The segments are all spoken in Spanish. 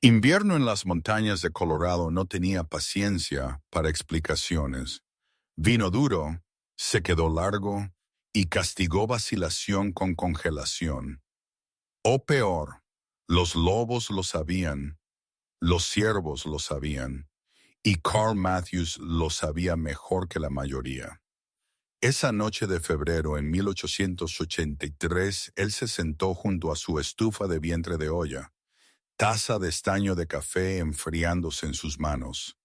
Invierno en las montañas de Colorado no tenía paciencia para explicaciones. Vino duro, se quedó largo y castigó vacilación con congelación. O peor, los lobos lo sabían, los ciervos lo sabían, y Carl Matthews lo sabía mejor que la mayoría. Esa noche de febrero en 1883, él se sentó junto a su estufa de vientre de olla, taza de estaño de café enfriándose en sus manos,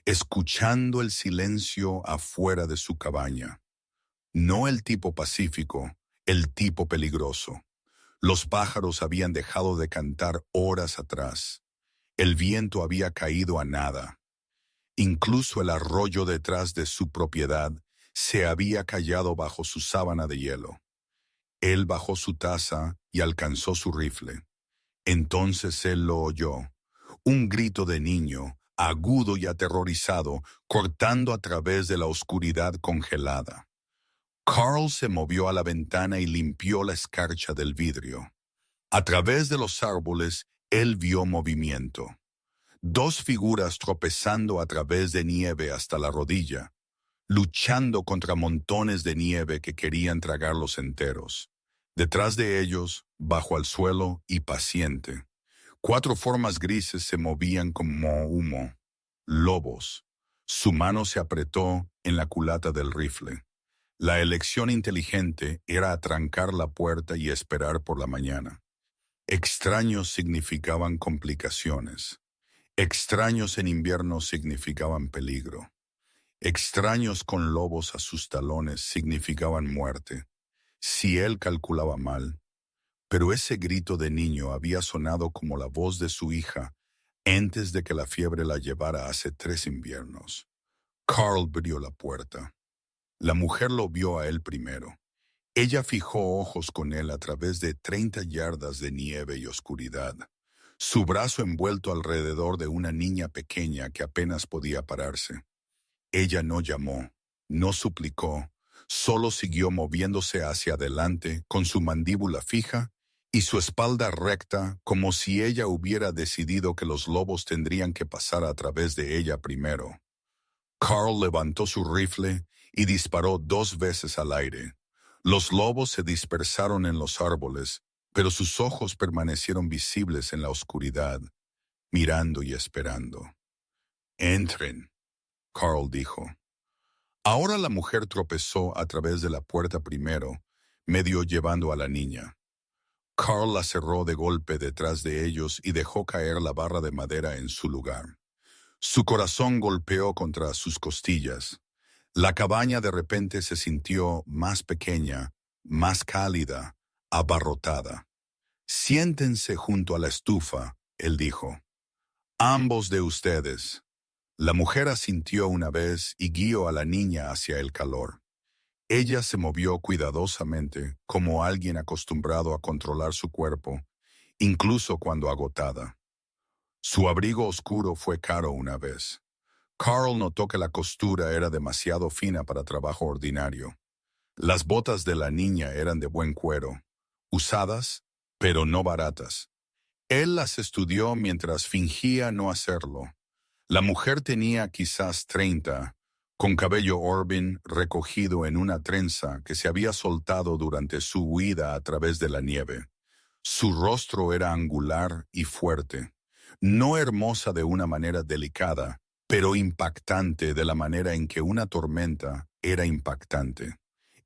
escuchando el silencio afuera de su cabaña. No el tipo pacífico, el tipo peligroso. Los pájaros habían dejado de cantar horas atrás. El viento había caído a nada. Incluso el arroyo detrás de su propiedad se había callado bajo su sábana de hielo. Él bajó su taza y alcanzó su rifle. Entonces él lo oyó, un grito de niño, agudo y aterrorizado, cortando a través de la oscuridad congelada. Carl se movió a la ventana y limpió la escarcha del vidrio. A través de los árboles, él vio movimiento. Dos figuras tropezando a través de nieve hasta la rodilla, luchando contra montones de nieve que querían tragarlos enteros. Detrás de ellos, bajo al suelo y paciente, cuatro formas grises se movían como humo. Lobos. Su mano se apretó en la culata del rifle. La elección inteligente era atrancar la puerta y esperar por la mañana. Extraños significaban complicaciones. Extraños en invierno significaban peligro. Extraños con lobos a sus talones significaban muerte. Si él calculaba mal. Pero ese grito de niño había sonado como la voz de su hija antes de que la fiebre la llevara hace 3 inviernos. Carl abrió la puerta. La mujer lo vio a él primero. Ella fijó ojos con él a través de 30 yardas de nieve y oscuridad, su brazo envuelto alrededor de una niña pequeña que apenas podía pararse. Ella no llamó, no suplicó, solo siguió moviéndose hacia adelante con su mandíbula fija y su espalda recta, como si ella hubiera decidido que los lobos tendrían que pasar a través de ella primero. Carl levantó su rifle y disparó 2 veces al aire. Los lobos se dispersaron en los árboles, pero sus ojos permanecieron visibles en la oscuridad, mirando y esperando. «Entren», Carl dijo. Ahora la mujer tropezó a través de la puerta primero, medio llevando a la niña. Carl la cerró de golpe detrás de ellos y dejó caer la barra de madera en su lugar. Su corazón golpeó contra sus costillas. La cabaña de repente se sintió más pequeña, más cálida, abarrotada. «Siéntense junto a la estufa», él dijo. «Ambos de ustedes». La mujer asintió una vez y guió a la niña hacia el calor. Ella se movió cuidadosamente, como alguien acostumbrado a controlar su cuerpo, incluso cuando agotada. Su abrigo oscuro fue caro una vez. Carl notó que la costura era demasiado fina para trabajo ordinario. Las botas de la niña eran de buen cuero, usadas, pero no baratas. Él las estudió mientras fingía no hacerlo. La mujer tenía quizás 30, con cabello Orbin recogido en una trenza que se había soltado durante su huida a través de la nieve. Su rostro era angular y fuerte, no hermosa de una manera delicada, pero impactante de la manera en que una tormenta era impactante.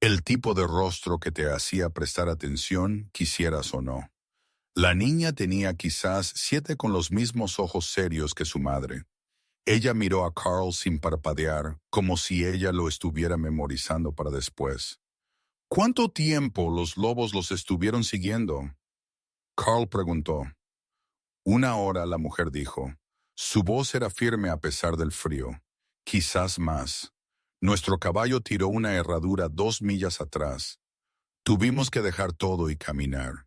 El tipo de rostro que te hacía prestar atención, quisieras o no. La niña tenía quizás 7 con los mismos ojos serios que su madre. Ella miró a Carl sin parpadear, como si ella lo estuviera memorizando para después. «¿Cuánto tiempo los lobos los estuvieron siguiendo?», Carl preguntó. «1 hora», la mujer dijo. Su voz era firme a pesar del frío. «Quizás más. Nuestro caballo tiró una herradura 2 millas atrás. Tuvimos que dejar todo y caminar».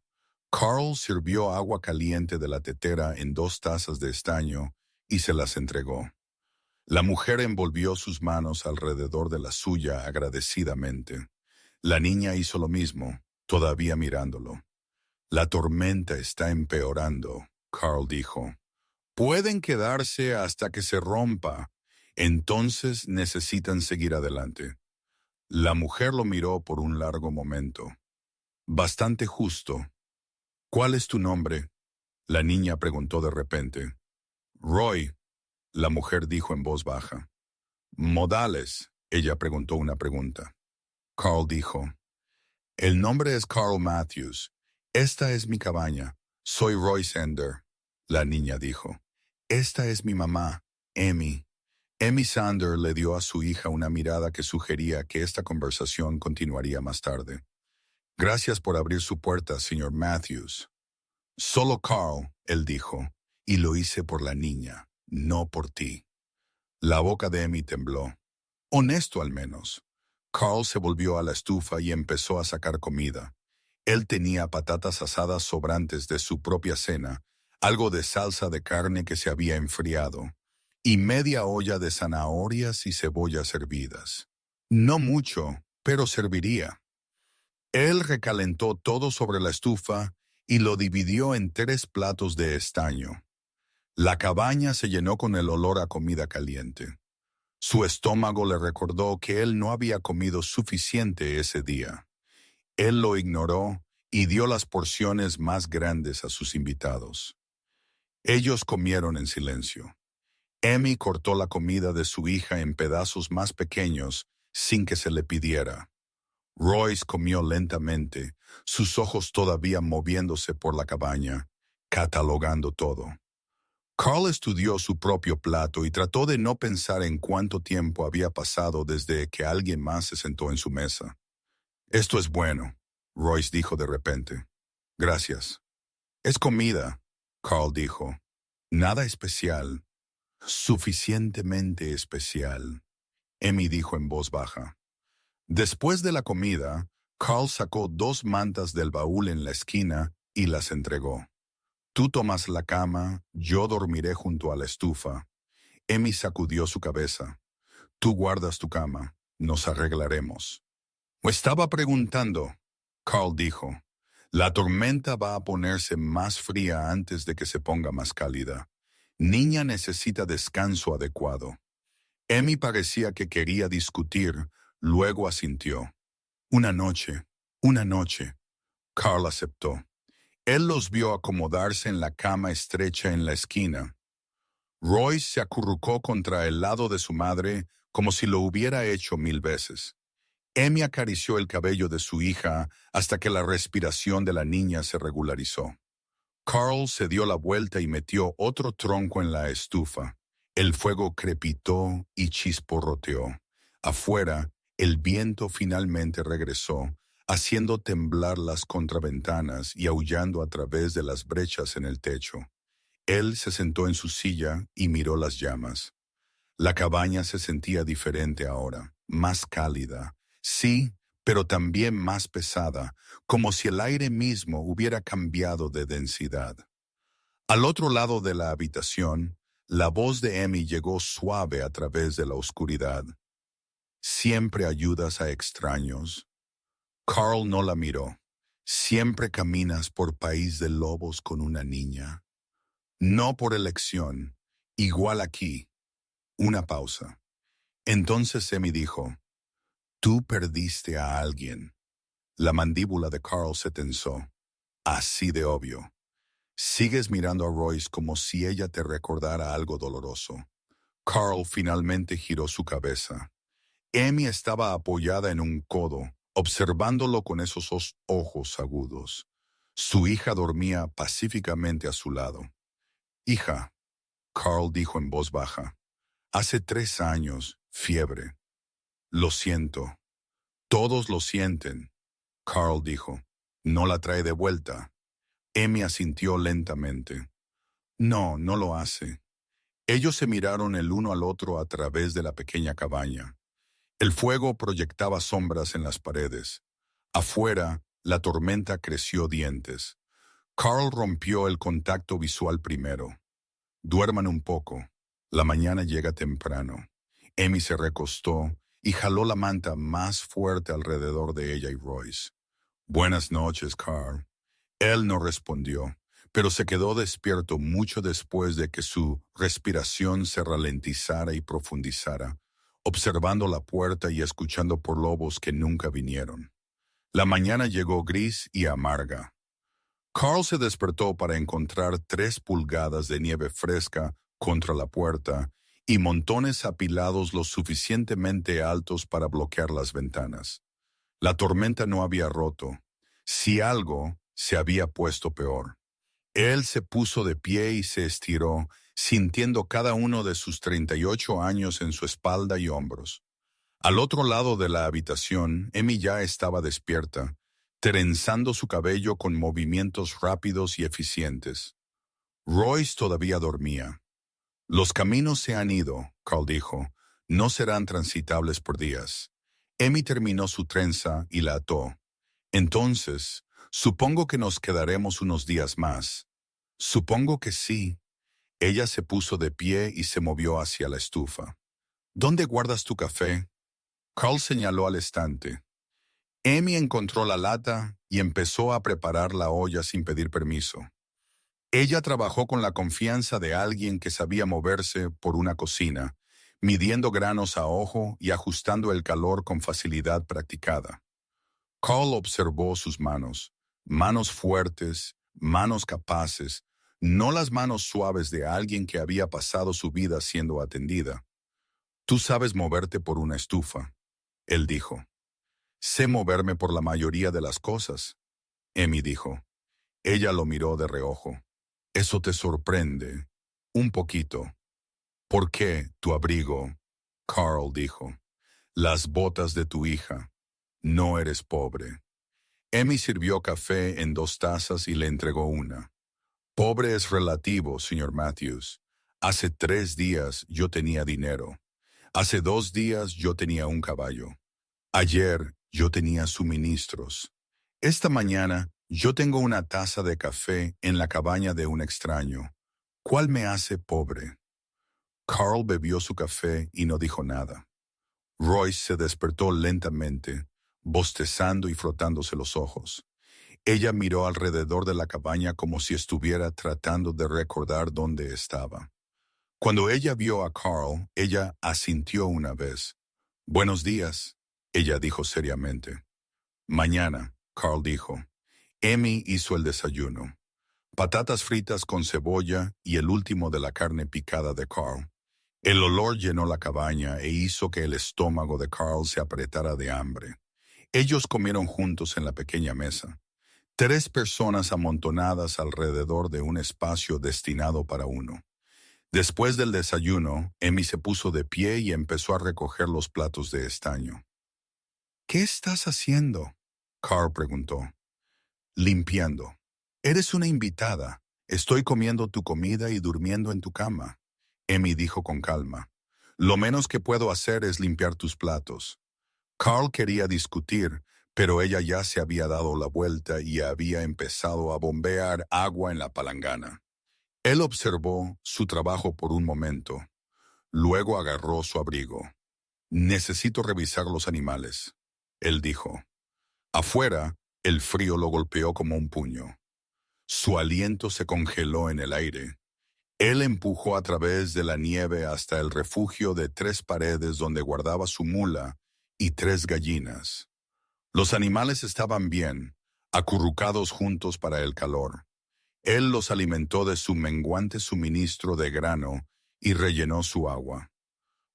Carl sirvió agua caliente de la tetera en 2 tazas de estaño y se las entregó. La mujer envolvió sus manos alrededor de la suya agradecidamente. La niña hizo lo mismo, todavía mirándolo. «La tormenta está empeorando», Carl dijo. Pueden quedarse hasta que se rompa. Entonces necesitan seguir adelante. La mujer lo miró por un largo momento. Bastante justo. ¿Cuál es tu nombre? La niña preguntó de repente. Roy, la mujer dijo en voz baja. Modales, ella preguntó una pregunta. Carl dijo. El nombre es Carl Matthews. Esta es mi cabaña. Soy Roy Sander. La niña dijo. Esta es mi mamá, Emmy. Emmy Sander le dio a su hija una mirada que sugería que esta conversación continuaría más tarde. Gracias por abrir su puerta, señor Matthews. Solo Carl, él dijo, y lo hice por la niña, no por ti. La boca de Emmy tembló. Honesto al menos. Carl se volvió a la estufa y empezó a sacar comida. Él tenía patatas asadas sobrantes de su propia cena, algo de salsa de carne que se había enfriado, y media olla de zanahorias y cebollas hervidas. No mucho, pero serviría. Él recalentó todo sobre la estufa y lo dividió en 3 platos de estaño. La cabaña se llenó con el olor a comida caliente. Su estómago le recordó que él no había comido suficiente ese día. Él lo ignoró y dio las porciones más grandes a sus invitados. Ellos comieron en silencio. Emmy cortó la comida de su hija en pedazos más pequeños sin que se le pidiera. Royce comió lentamente, sus ojos todavía moviéndose por la cabaña, catalogando todo. Carl estudió su propio plato y trató de no pensar en cuánto tiempo había pasado desde que alguien más se sentó en su mesa. Esto es bueno, Royce dijo de repente. Gracias. Es comida, Carl dijo. Nada especial. Suficientemente especial, Emmy dijo en voz baja. Después de la comida, Carl sacó 2 mantas del baúl en la esquina y las entregó. Tú tomas la cama, yo dormiré junto a la estufa. Emmy sacudió su cabeza. Tú guardas tu cama, nos arreglaremos. Estaba preguntando, Carl dijo. La tormenta va a ponerse más fría antes de que se ponga más cálida. Niña necesita descanso adecuado. Emmy parecía que quería discutir, luego asintió. Una noche, una noche. Carl aceptó. Él los vio acomodarse en la cama estrecha en la esquina. Royce se acurrucó contra el lado de su madre como si lo hubiera hecho 1000 veces. Emmy acarició el cabello de su hija hasta que la respiración de la niña se regularizó. Carl se dio la vuelta y metió otro tronco en la estufa. El fuego crepitó y chisporroteó. Afuera, el viento finalmente regresó, haciendo temblar las contraventanas y aullando a través de las brechas en el techo. Él se sentó en su silla y miró las llamas. La cabaña se sentía diferente ahora, más cálida. Sí, pero también más pesada, como si el aire mismo hubiera cambiado de densidad. Al otro lado de la habitación, la voz de Emmy llegó suave a través de la oscuridad. ¿Siempre ayudas a extraños? Carl no la miró. ¿Siempre caminas por país de lobos con una niña? No por elección. Igual aquí. Una pausa. Entonces Emmy dijo, tú perdiste a alguien. La mandíbula de Carl se tensó. Así de obvio. Sigues mirando a Royce como si ella te recordara algo doloroso. Carl finalmente giró su cabeza. Emmy estaba apoyada en un codo, observándolo con esos ojos agudos. Su hija dormía pacíficamente a su lado. Hija, Carl dijo en voz baja, hace 3 años, fiebre. Lo siento. Todos lo sienten. Carl dijo, ¿no la trae de vuelta? Emmy asintió lentamente. No, no lo hace. Ellos se miraron el uno al otro a través de la pequeña cabaña. El fuego proyectaba sombras en las paredes. Afuera, la tormenta creció dientes. Carl rompió el contacto visual primero. Duerman un poco. La mañana llega temprano. Emmy se recostó y jaló la manta más fuerte alrededor de ella y Royce. Buenas noches, Carl. Él no respondió, pero se quedó despierto mucho después de que su respiración se ralentizara y profundizara, observando la puerta y escuchando por lobos que nunca vinieron. La mañana llegó gris y amarga. Carl se despertó para encontrar 3 pulgadas de nieve fresca contra la puerta y montones apilados lo suficientemente altos para bloquear las ventanas. La tormenta no había roto. Si algo, se había puesto peor. Él se puso de pie y se estiró, sintiendo cada uno de sus 38 años en su espalda y hombros. Al otro lado de la habitación, Emmy ya estaba despierta, trenzando su cabello con movimientos rápidos y eficientes. Royce todavía dormía. Los caminos se han ido, Carl dijo. No serán transitables por días. Emmy terminó su trenza y la ató. Entonces, supongo que nos quedaremos unos días más. Supongo que sí. Ella se puso de pie y se movió hacia la estufa. ¿Dónde guardas tu café? Carl señaló al estante. Emmy encontró la lata y empezó a preparar la olla sin pedir permiso. Ella trabajó con la confianza de alguien que sabía moverse por una cocina, midiendo granos a ojo y ajustando el calor con facilidad practicada. Carl observó sus manos, manos fuertes, manos capaces, no las manos suaves de alguien que había pasado su vida siendo atendida. Tú sabes moverte por una estufa, él dijo. Sé moverme por la mayoría de las cosas, Emmy dijo. Ella lo miró de reojo. Eso te sorprende. Un poquito. ¿Por qué tu abrigo? Carl dijo. Las botas de tu hija. No eres pobre. Emmy sirvió café en 2 tazas y le entregó una. Pobre es relativo, señor Matthews. Hace 3 días yo tenía dinero. Hace 2 días yo tenía un caballo. Ayer yo tenía suministros. Esta mañana yo tengo una taza de café en la cabaña de un extraño. ¿Cuál me hace pobre? Carl bebió su café y no dijo nada. Royce se despertó lentamente, bostezando y frotándose los ojos. Ella miró alrededor de la cabaña como si estuviera tratando de recordar dónde estaba. Cuando ella vio a Carl, ella asintió una vez. Buenos días, ella dijo seriamente. Mañana, Carl dijo. Emmy hizo el desayuno. Patatas fritas con cebolla y el último de la carne picada de Carl. El olor llenó la cabaña e hizo que el estómago de Carl se apretara de hambre. Ellos comieron juntos en la pequeña mesa. 3 personas amontonadas alrededor de un espacio destinado para uno. Después del desayuno, Emmy se puso de pie y empezó a recoger los platos de estaño. ¿Qué estás haciendo? Carl preguntó. Limpiando. Eres una invitada. Estoy comiendo tu comida y durmiendo en tu cama. Emmy dijo con calma. Lo menos que puedo hacer es limpiar tus platos. Carl quería discutir, pero ella ya se había dado la vuelta y había empezado a bombear agua en la palangana. Él observó su trabajo por un momento. Luego agarró su abrigo. Necesito revisar los animales, él dijo. Afuera, el frío lo golpeó como un puño. Su aliento se congeló en el aire. Él empujó a través de la nieve hasta el refugio de 3 paredes donde guardaba su mula y 3 gallinas. Los animales estaban bien, acurrucados juntos para el calor. Él los alimentó de su menguante suministro de grano y rellenó su agua.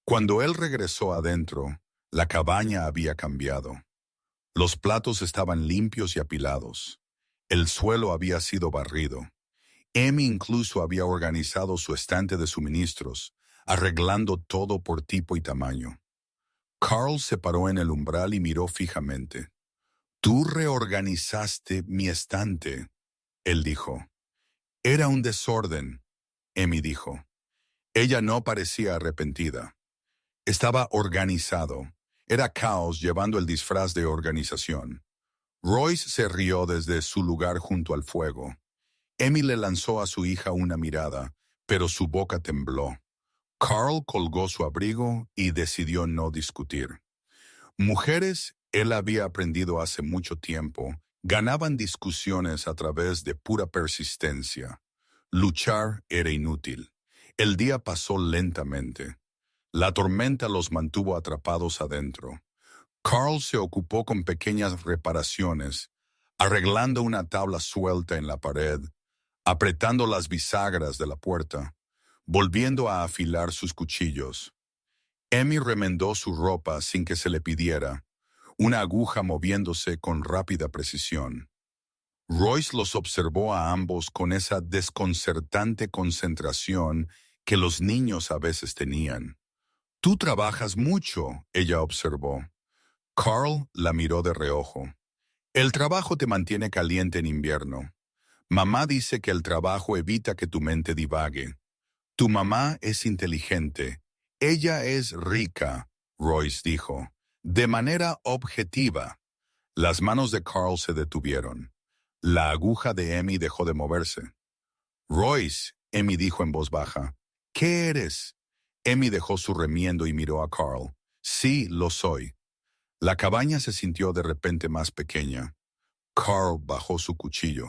Cuando él regresó adentro, la cabaña había cambiado. Los platos estaban limpios y apilados. El suelo había sido barrido. Emmy incluso había organizado su estante de suministros, arreglando todo por tipo y tamaño. Carl se paró en el umbral y miró fijamente. Tú reorganizaste mi estante, él dijo. Era un desorden, Emmy dijo. Ella no parecía arrepentida. Estaba organizado. Era caos llevando el disfraz de organización. Royce se rió desde su lugar junto al fuego. Emmy le lanzó a su hija una mirada, pero su boca tembló. Carl colgó su abrigo y decidió no discutir. Mujeres, él había aprendido hace mucho tiempo, Ganaban discusiones a través de pura persistencia. Luchar era inútil. El día pasó lentamente. La tormenta los mantuvo atrapados adentro. Carl se ocupó con pequeñas reparaciones, arreglando una tabla suelta en la pared, apretando las bisagras de la puerta, volviendo a afilar sus cuchillos. Emmy remendó su ropa sin que se le pidiera, una aguja moviéndose con rápida precisión. Royce los observó a ambos con esa desconcertante concentración que los niños a veces tenían. «Tú trabajas mucho», ella observó. Carl la miró de reojo. «El trabajo te mantiene caliente en invierno. Mamá dice que el trabajo evita que tu mente divague. Tu mamá es inteligente. Ella es rica», Royce dijo, «de manera objetiva». Las manos de Carl se detuvieron. La aguja de Emmy dejó de moverse. «Royce», Emmy dijo en voz baja, «¿qué eres?» Emmy dejó su remiendo y miró a Carl. «Sí, lo soy». La cabaña se sintió de repente más pequeña. Carl bajó su cuchillo.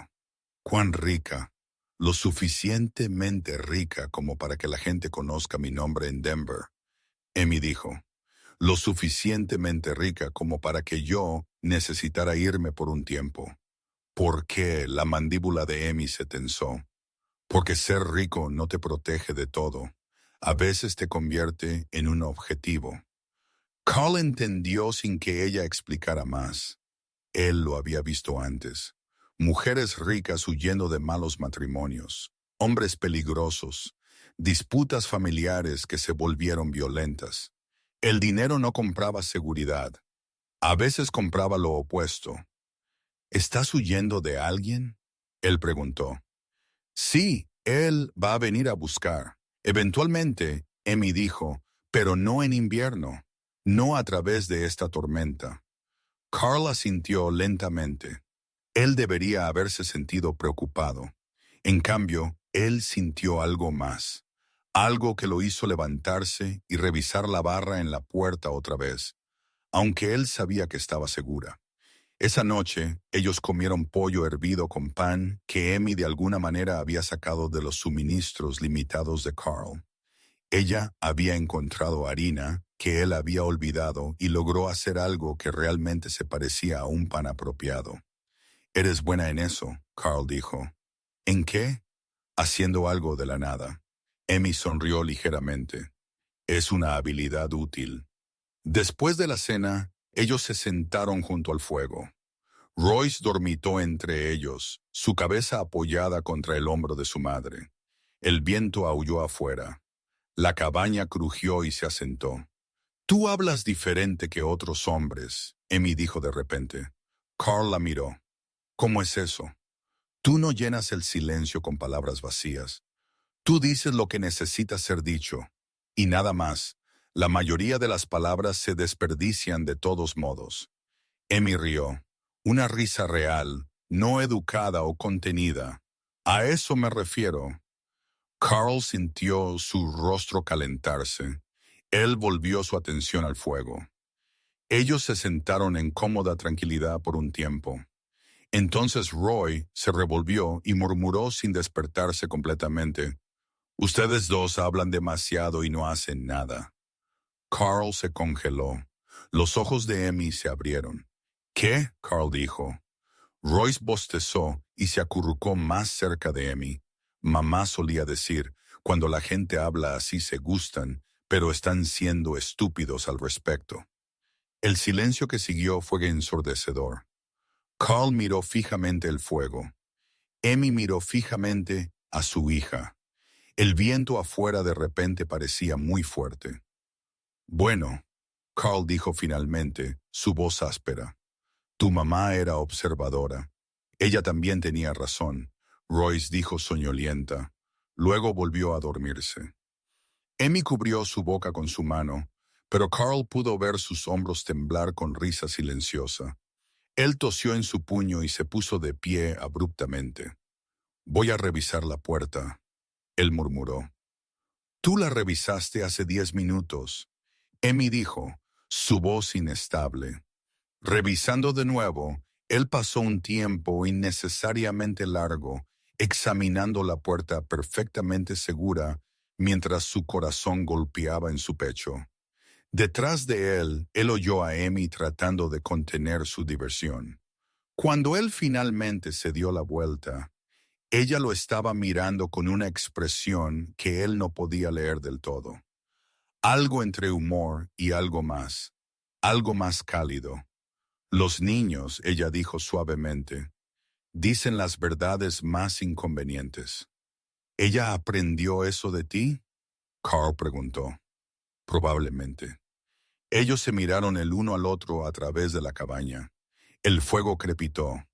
«Cuán rica, lo suficientemente rica como para que la gente conozca mi nombre en Denver», Emmy dijo. «Lo suficientemente rica como para que yo necesitara irme por un tiempo». ¿Por qué? La mandíbula de Emmy se tensó. Porque ser rico no te protege de todo. A veces te convierte en un objetivo. Carl entendió sin que ella explicara más. Él lo había visto antes. Mujeres ricas huyendo de malos matrimonios, hombres peligrosos, disputas familiares que se volvieron violentas. El dinero no compraba seguridad. A veces compraba lo opuesto. ¿Estás huyendo de alguien?, él preguntó. Sí, él va a venir a buscar. Eventualmente, Emmy dijo, pero no en invierno, no a través de esta tormenta. Carl asintió lentamente. Él debería haberse sentido preocupado. En cambio, él sintió algo más, algo que lo hizo levantarse y revisar la barra en la puerta otra vez, aunque él sabía que estaba segura. Esa noche, ellos comieron pollo hervido con pan que Emmy de alguna manera había sacado de los suministros limitados de Carl. Ella había encontrado harina que él había olvidado y logró hacer algo que realmente se parecía a un pan apropiado. «Eres buena en eso», Carl dijo. «¿En qué?» «Haciendo algo de la nada». Emmy sonrió ligeramente. «Es una habilidad útil». Después de la cena, ellos se sentaron junto al fuego. Royce dormitó entre ellos, su cabeza apoyada contra el hombro de su madre. El viento aulló afuera. La cabaña crujió y se asentó. «Tú hablas diferente que otros hombres», Emmy dijo de repente. Carl la miró. «¿Cómo es eso?» «Tú no llenas el silencio con palabras vacías. Tú dices lo que necesita ser dicho. Y nada más. La mayoría de las palabras se desperdician de todos modos». Emmy rió. Una risa real, no educada o contenida. «A eso me refiero». Carl sintió su rostro calentarse. Él volvió su atención al fuego. Ellos se sentaron en cómoda tranquilidad por un tiempo. Entonces Roy se revolvió y murmuró sin despertarse completamente. «Ustedes dos hablan demasiado y no hacen nada». Carl se congeló. Los ojos de Emmy se abrieron. «¿Qué?», Carl dijo. Royce bostezó y se acurrucó más cerca de Emmy. Mamá solía decir, cuando la gente habla así se gustan, pero están siendo estúpidos al respecto. El silencio que siguió fue ensordecedor. Carl miró fijamente el fuego. Emmy miró fijamente a su hija. El viento afuera de repente parecía muy fuerte. «Bueno», Carl dijo finalmente, su voz áspera. «Tu mamá era observadora. Ella también tenía razón», Royce dijo soñolienta. Luego volvió a dormirse. Emmy cubrió su boca con su mano, pero Carl pudo ver sus hombros temblar con risa silenciosa. Él tosió en su puño y se puso de pie abruptamente. «Voy a revisar la puerta», él murmuró. «Tú la revisaste hace 10 minutos», Emmy dijo, su voz inestable. Revisando de nuevo, Él pasó un tiempo innecesariamente largo examinando la puerta perfectamente segura mientras su corazón golpeaba en su pecho. Detrás de él oyó a Amy tratando de contener su diversión. Cuando él finalmente se dio la vuelta, ella lo estaba mirando con una expresión que él no podía leer del todo. Algo entre humor y algo más cálido. Los niños, ella dijo suavemente, dicen las verdades más inconvenientes. ¿Ella aprendió eso de ti? Carl preguntó. Probablemente. Ellos se miraron el uno al otro a través de la cabaña. El fuego crepitó.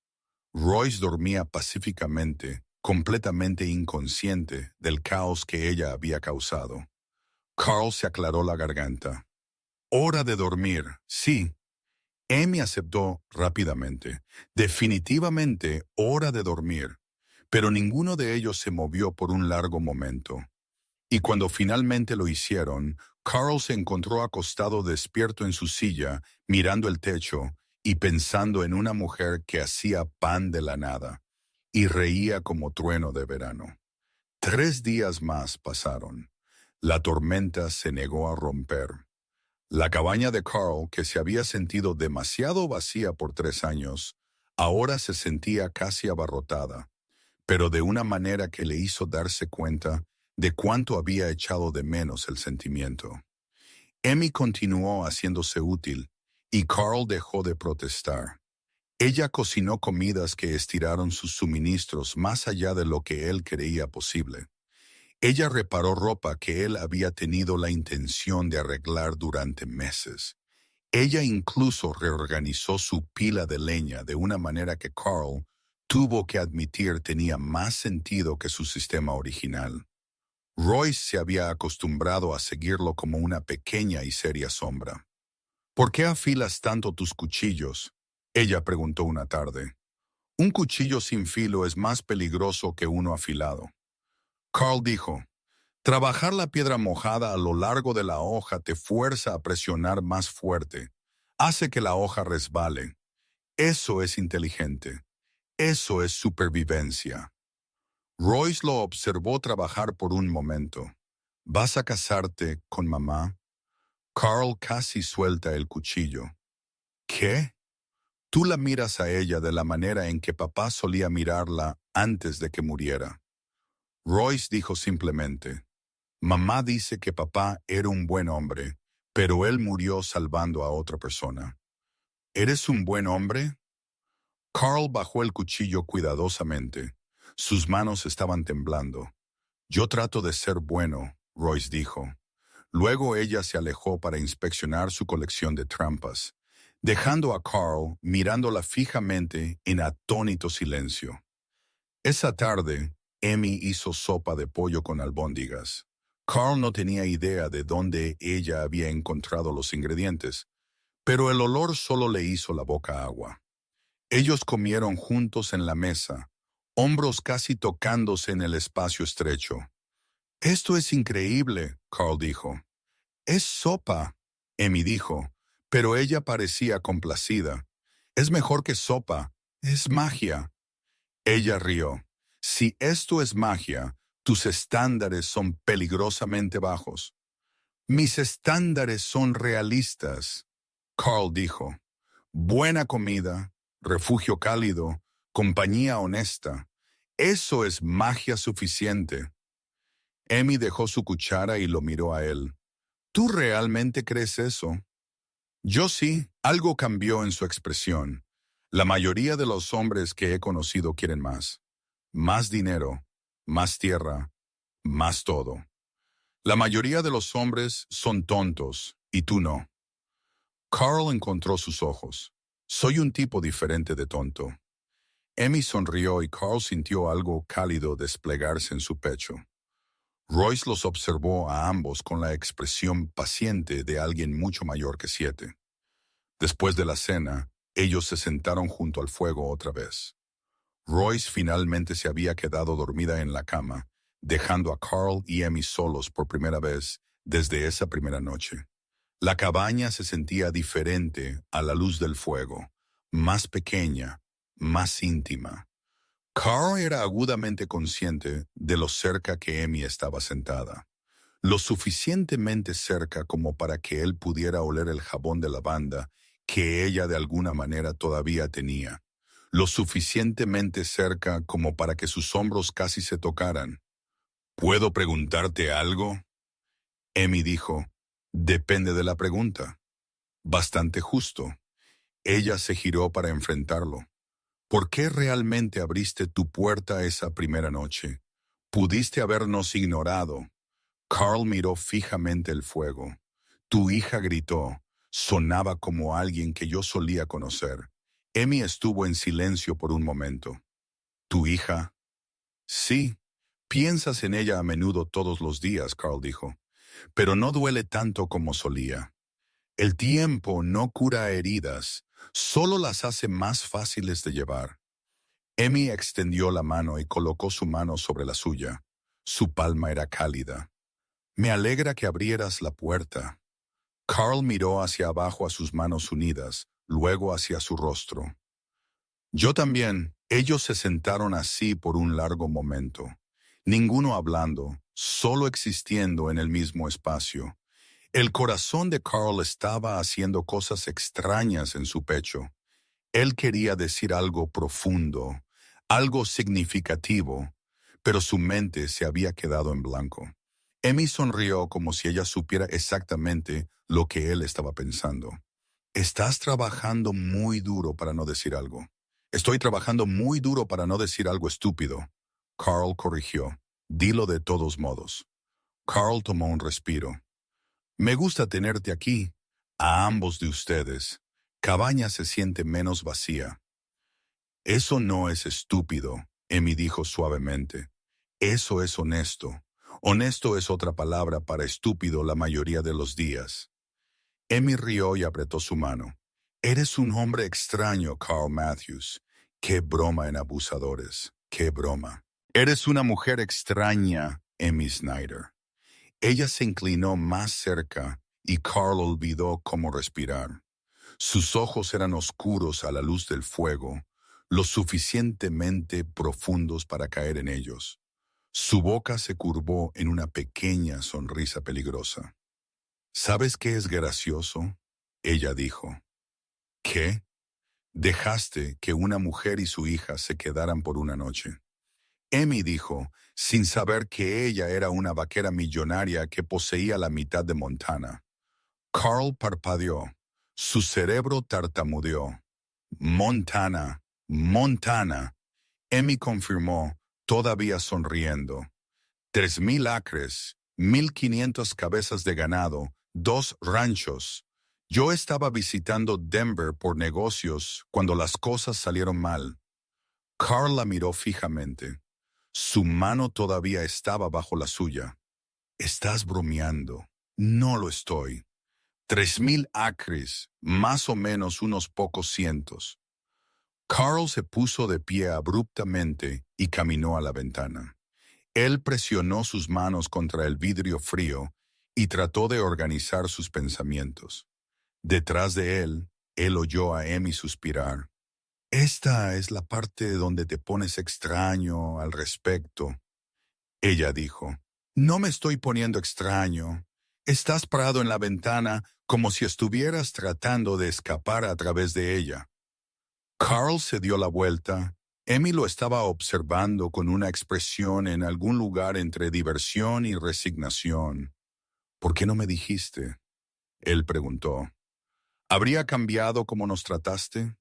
Royce dormía pacíficamente, completamente inconsciente del caos que ella había causado. Carl se aclaró la garganta. Hora de dormir, sí. Amy aceptó rápidamente. Definitivamente hora de dormir. Pero ninguno de ellos se movió por un largo momento. Y cuando finalmente lo hicieron, Carl se encontró acostado despierto en su silla, mirando el techo y pensando en una mujer que hacía pan de la nada y reía como trueno de verano. 3 días más pasaron. La tormenta se negó a romper. La cabaña de Carl, que se había sentido demasiado vacía por 3 años, ahora se sentía casi abarrotada, pero de una manera que le hizo darse cuenta de cuánto había echado de menos el sentimiento. Amy continuó haciéndose útil y Carl dejó de protestar. Ella cocinó comidas que estiraron sus suministros más allá de lo que él creía posible. Ella reparó ropa que él había tenido la intención de arreglar durante meses. Ella incluso reorganizó su pila de leña de una manera que Carl tuvo que admitir tenía más sentido que su sistema original. Royce se había acostumbrado a seguirlo como una pequeña y seria sombra. ¿Por qué afilas tanto tus cuchillos? Ella preguntó una tarde. Un cuchillo sin filo es más peligroso que uno afilado. Carl dijo, trabajar la piedra mojada a lo largo de la hoja te fuerza a presionar más fuerte. Hace que la hoja resbale. Eso es inteligente. Eso es supervivencia. Royce lo observó trabajar por un momento. ¿Vas a casarte con mamá? Carl casi suelta el cuchillo. ¿Qué? Tú la miras a ella de la manera en que papá solía mirarla antes de que muriera. Royce dijo simplemente, mamá dice que papá era un buen hombre, pero él murió salvando a otra persona. ¿Eres un buen hombre? Carl bajó el cuchillo cuidadosamente. Sus manos estaban temblando. Yo trato de ser bueno, Royce dijo. Luego ella se alejó para inspeccionar su colección de trampas, dejando a Carl mirándola fijamente en atónito silencio. Esa tarde, Amy hizo sopa de pollo con albóndigas. Carl no tenía idea de dónde ella había encontrado los ingredientes, pero el olor solo le hizo la boca agua. Ellos comieron juntos en la mesa, hombros casi tocándose en el espacio estrecho. Esto es increíble, Carl dijo. Es sopa, Amy dijo, pero ella parecía complacida. Es mejor que sopa, es magia. Ella rió. Si esto es magia, tus estándares son peligrosamente bajos. Mis estándares son realistas, Carl dijo. Buena comida, refugio cálido, compañía honesta. Eso es magia suficiente. Amy dejó su cuchara y lo miró a él. ¿Tú realmente crees eso? Yo sí, algo cambió en su expresión. La mayoría de los hombres que he conocido quieren más. Más dinero, más tierra, más todo. La mayoría de los hombres son tontos, y tú no. Carl encontró sus ojos. Soy un tipo diferente de tonto. Amy sonrió y Carl sintió algo cálido desplegarse en su pecho. Royce los observó a ambos con la expresión paciente de alguien mucho mayor que 7. Después de la cena, ellos se sentaron junto al fuego otra vez. Royce finalmente se había quedado dormida en la cama, dejando a Carl y Amy solos por primera vez desde esa primera noche. La cabaña se sentía diferente a la luz del fuego, más pequeña, más íntima. Carl era agudamente consciente de lo cerca que Amy estaba sentada, lo suficientemente cerca como para que él pudiera oler el jabón de lavanda que ella de alguna manera todavía tenía, lo suficientemente cerca como para que sus hombros casi se tocaran. ¿Puedo preguntarte algo? Amy dijo, depende de la pregunta. Bastante justo. Ella se giró para enfrentarlo. ¿Por qué realmente abriste tu puerta esa primera noche? Pudiste habernos ignorado. Carl miró fijamente el fuego. Tu hija gritó. Sonaba como alguien que yo solía conocer. Amy estuvo en silencio por un momento. ¿Tu hija? Sí. Piensas en ella a menudo todos los días, Carl dijo. Pero no duele tanto como solía. El tiempo no cura heridas, solo las hace más fáciles de llevar. Amy extendió la mano y colocó su mano sobre la suya. Su palma era cálida. Me alegra que abrieras la puerta. Carl miró hacia abajo a sus manos unidas, luego hacia su rostro. Yo también. Ellos se sentaron así por un largo momento. Ninguno hablando, solo existiendo en el mismo espacio. El corazón de Carl estaba haciendo cosas extrañas en su pecho. Él quería decir algo profundo, algo significativo, pero su mente se había quedado en blanco. Amy sonrió como si ella supiera exactamente lo que él estaba pensando. Estás trabajando muy duro para no decir algo. Estoy trabajando muy duro para no decir algo estúpido. Carl corrigió. Dilo de todos modos. Carl tomó un respiro. Me gusta tenerte aquí, a ambos de ustedes. Cabaña se siente menos vacía. Eso no es estúpido, Amy dijo suavemente. Eso es honesto. Honesto es otra palabra para estúpido la mayoría de los días. Amy rió y apretó su mano. Eres un hombre extraño, Carl Matthews. Qué broma en abusadores. Qué broma. Eres una mujer extraña, Amy Snyder. Ella se inclinó más cerca y Carl olvidó cómo respirar. Sus ojos eran oscuros a la luz del fuego, lo suficientemente profundos para caer en ellos. Su boca se curvó en una pequeña sonrisa peligrosa. ¿Sabes qué es gracioso? Ella dijo. ¿Qué? Dejaste que una mujer y su hija se quedaran por una noche. Amy dijo, sin saber que ella era una vaquera millonaria que poseía la mitad de Montana. Carl parpadeó. Su cerebro tartamudeó. Montana, Montana. Amy confirmó, todavía sonriendo. 3,000 acres, 1,500 cabezas de ganado, 2 ranchos. Yo estaba visitando Denver por negocios cuando las cosas salieron mal. Carl la miró fijamente. Su mano todavía estaba bajo la suya. Estás bromeando. No lo estoy. 3,000 acres, más o menos unos pocos cientos. Carl se puso de pie abruptamente y caminó a la ventana. Él presionó sus manos contra el vidrio frío y trató de organizar sus pensamientos. Detrás de él oyó a Amy suspirar. Esta es la parte donde te pones extraño al respecto. Ella dijo, no me estoy poniendo extraño. Estás parado en la ventana como si estuvieras tratando de escapar a través de ella. Carl se dio la vuelta. Amy lo estaba observando con una expresión en algún lugar entre diversión y resignación. ¿Por qué no me dijiste? Él preguntó. ¿Habría cambiado como nos trataste?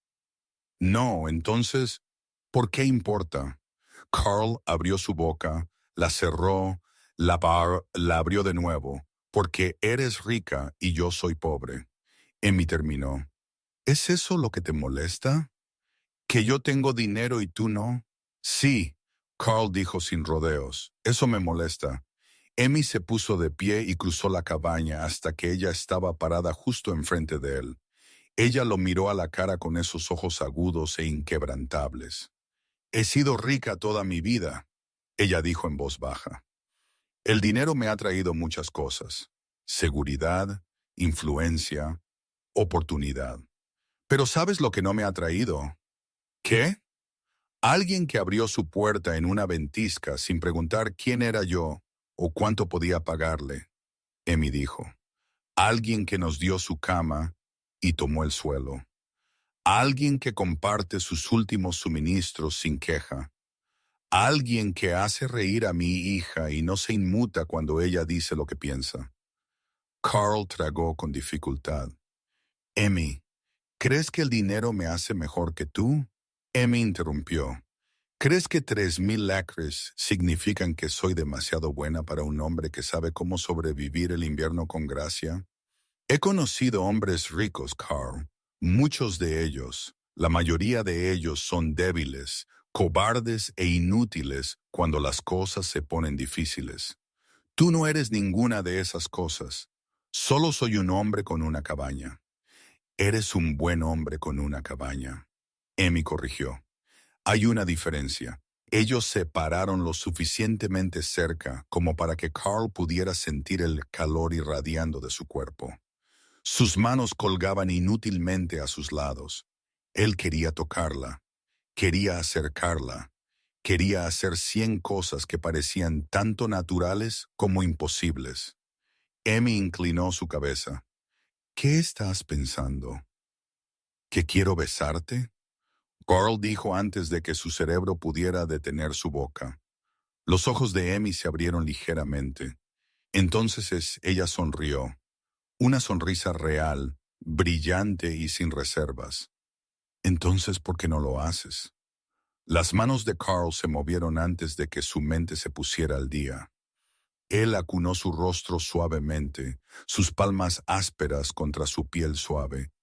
No, entonces, ¿por qué importa? Carl abrió su boca, la cerró, la abrió de nuevo, porque eres rica y yo soy pobre. Amy terminó. ¿Es eso lo que te molesta? ¿Que yo tengo dinero y tú no? Sí, Carl dijo sin rodeos. Eso me molesta. Amy se puso de pie y cruzó la cabaña hasta que ella estaba parada justo enfrente de él. Ella lo miró a la cara con esos ojos agudos e inquebrantables. He sido rica toda mi vida, ella dijo en voz baja. El dinero me ha traído muchas cosas. Seguridad, influencia, oportunidad. Pero ¿sabes lo que no me ha traído? ¿Qué? Alguien que abrió su puerta en una ventisca sin preguntar quién era yo o cuánto podía pagarle. Amy dijo. Alguien que nos dio su cama y tomó el suelo. Alguien que comparte sus últimos suministros sin queja. Alguien que hace reír a mi hija y no se inmuta cuando ella dice lo que piensa. Carl tragó con dificultad. Amy, ¿crees que el dinero me hace mejor que tú? Amy interrumpió. ¿Crees que 3,000 lacres significan que soy demasiado buena para un hombre que sabe cómo sobrevivir el invierno con gracia? He conocido hombres ricos, Carl. Muchos de ellos, la mayoría de ellos son débiles, cobardes e inútiles cuando las cosas se ponen difíciles. Tú no eres ninguna de esas cosas. Solo soy un hombre con una cabaña. Eres un buen hombre con una cabaña. Amy corrigió. Hay una diferencia. Ellos se pararon lo suficientemente cerca como para que Carl pudiera sentir el calor irradiando de su cuerpo. Sus manos colgaban inútilmente a sus lados. Él quería tocarla, quería acercarla, quería hacer 100 cosas que parecían tanto naturales como imposibles. Amy inclinó su cabeza. ¿Qué estás pensando? ¿Que quiero besarte? Carl dijo antes de que su cerebro pudiera detener su boca. Los ojos de Amy se abrieron ligeramente. Entonces ella sonrió. Una sonrisa real, brillante y sin reservas. Entonces, ¿por qué no lo haces? Las manos de Carl se movieron antes de que su mente se pusiera al día. Él acunó su rostro suavemente, sus palmas ásperas contra su piel suave,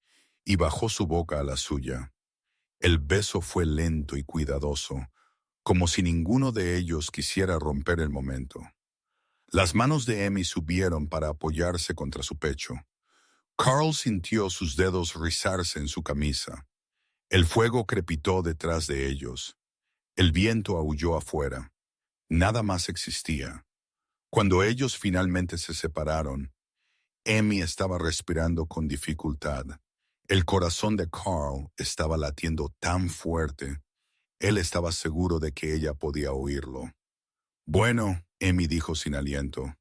y bajó su boca a la suya. El beso fue lento y cuidadoso, como si ninguno de ellos quisiera romper el momento. Las manos de Amy subieron para apoyarse contra su pecho. Carl sintió sus dedos rizarse en su camisa. El fuego crepitó detrás de ellos. El viento aulló afuera. Nada más existía. Cuando ellos finalmente se separaron, Amy estaba respirando con dificultad. El corazón de Carl estaba latiendo tan fuerte. Él estaba seguro de que ella podía oírlo. Bueno, Amy dijo sin aliento,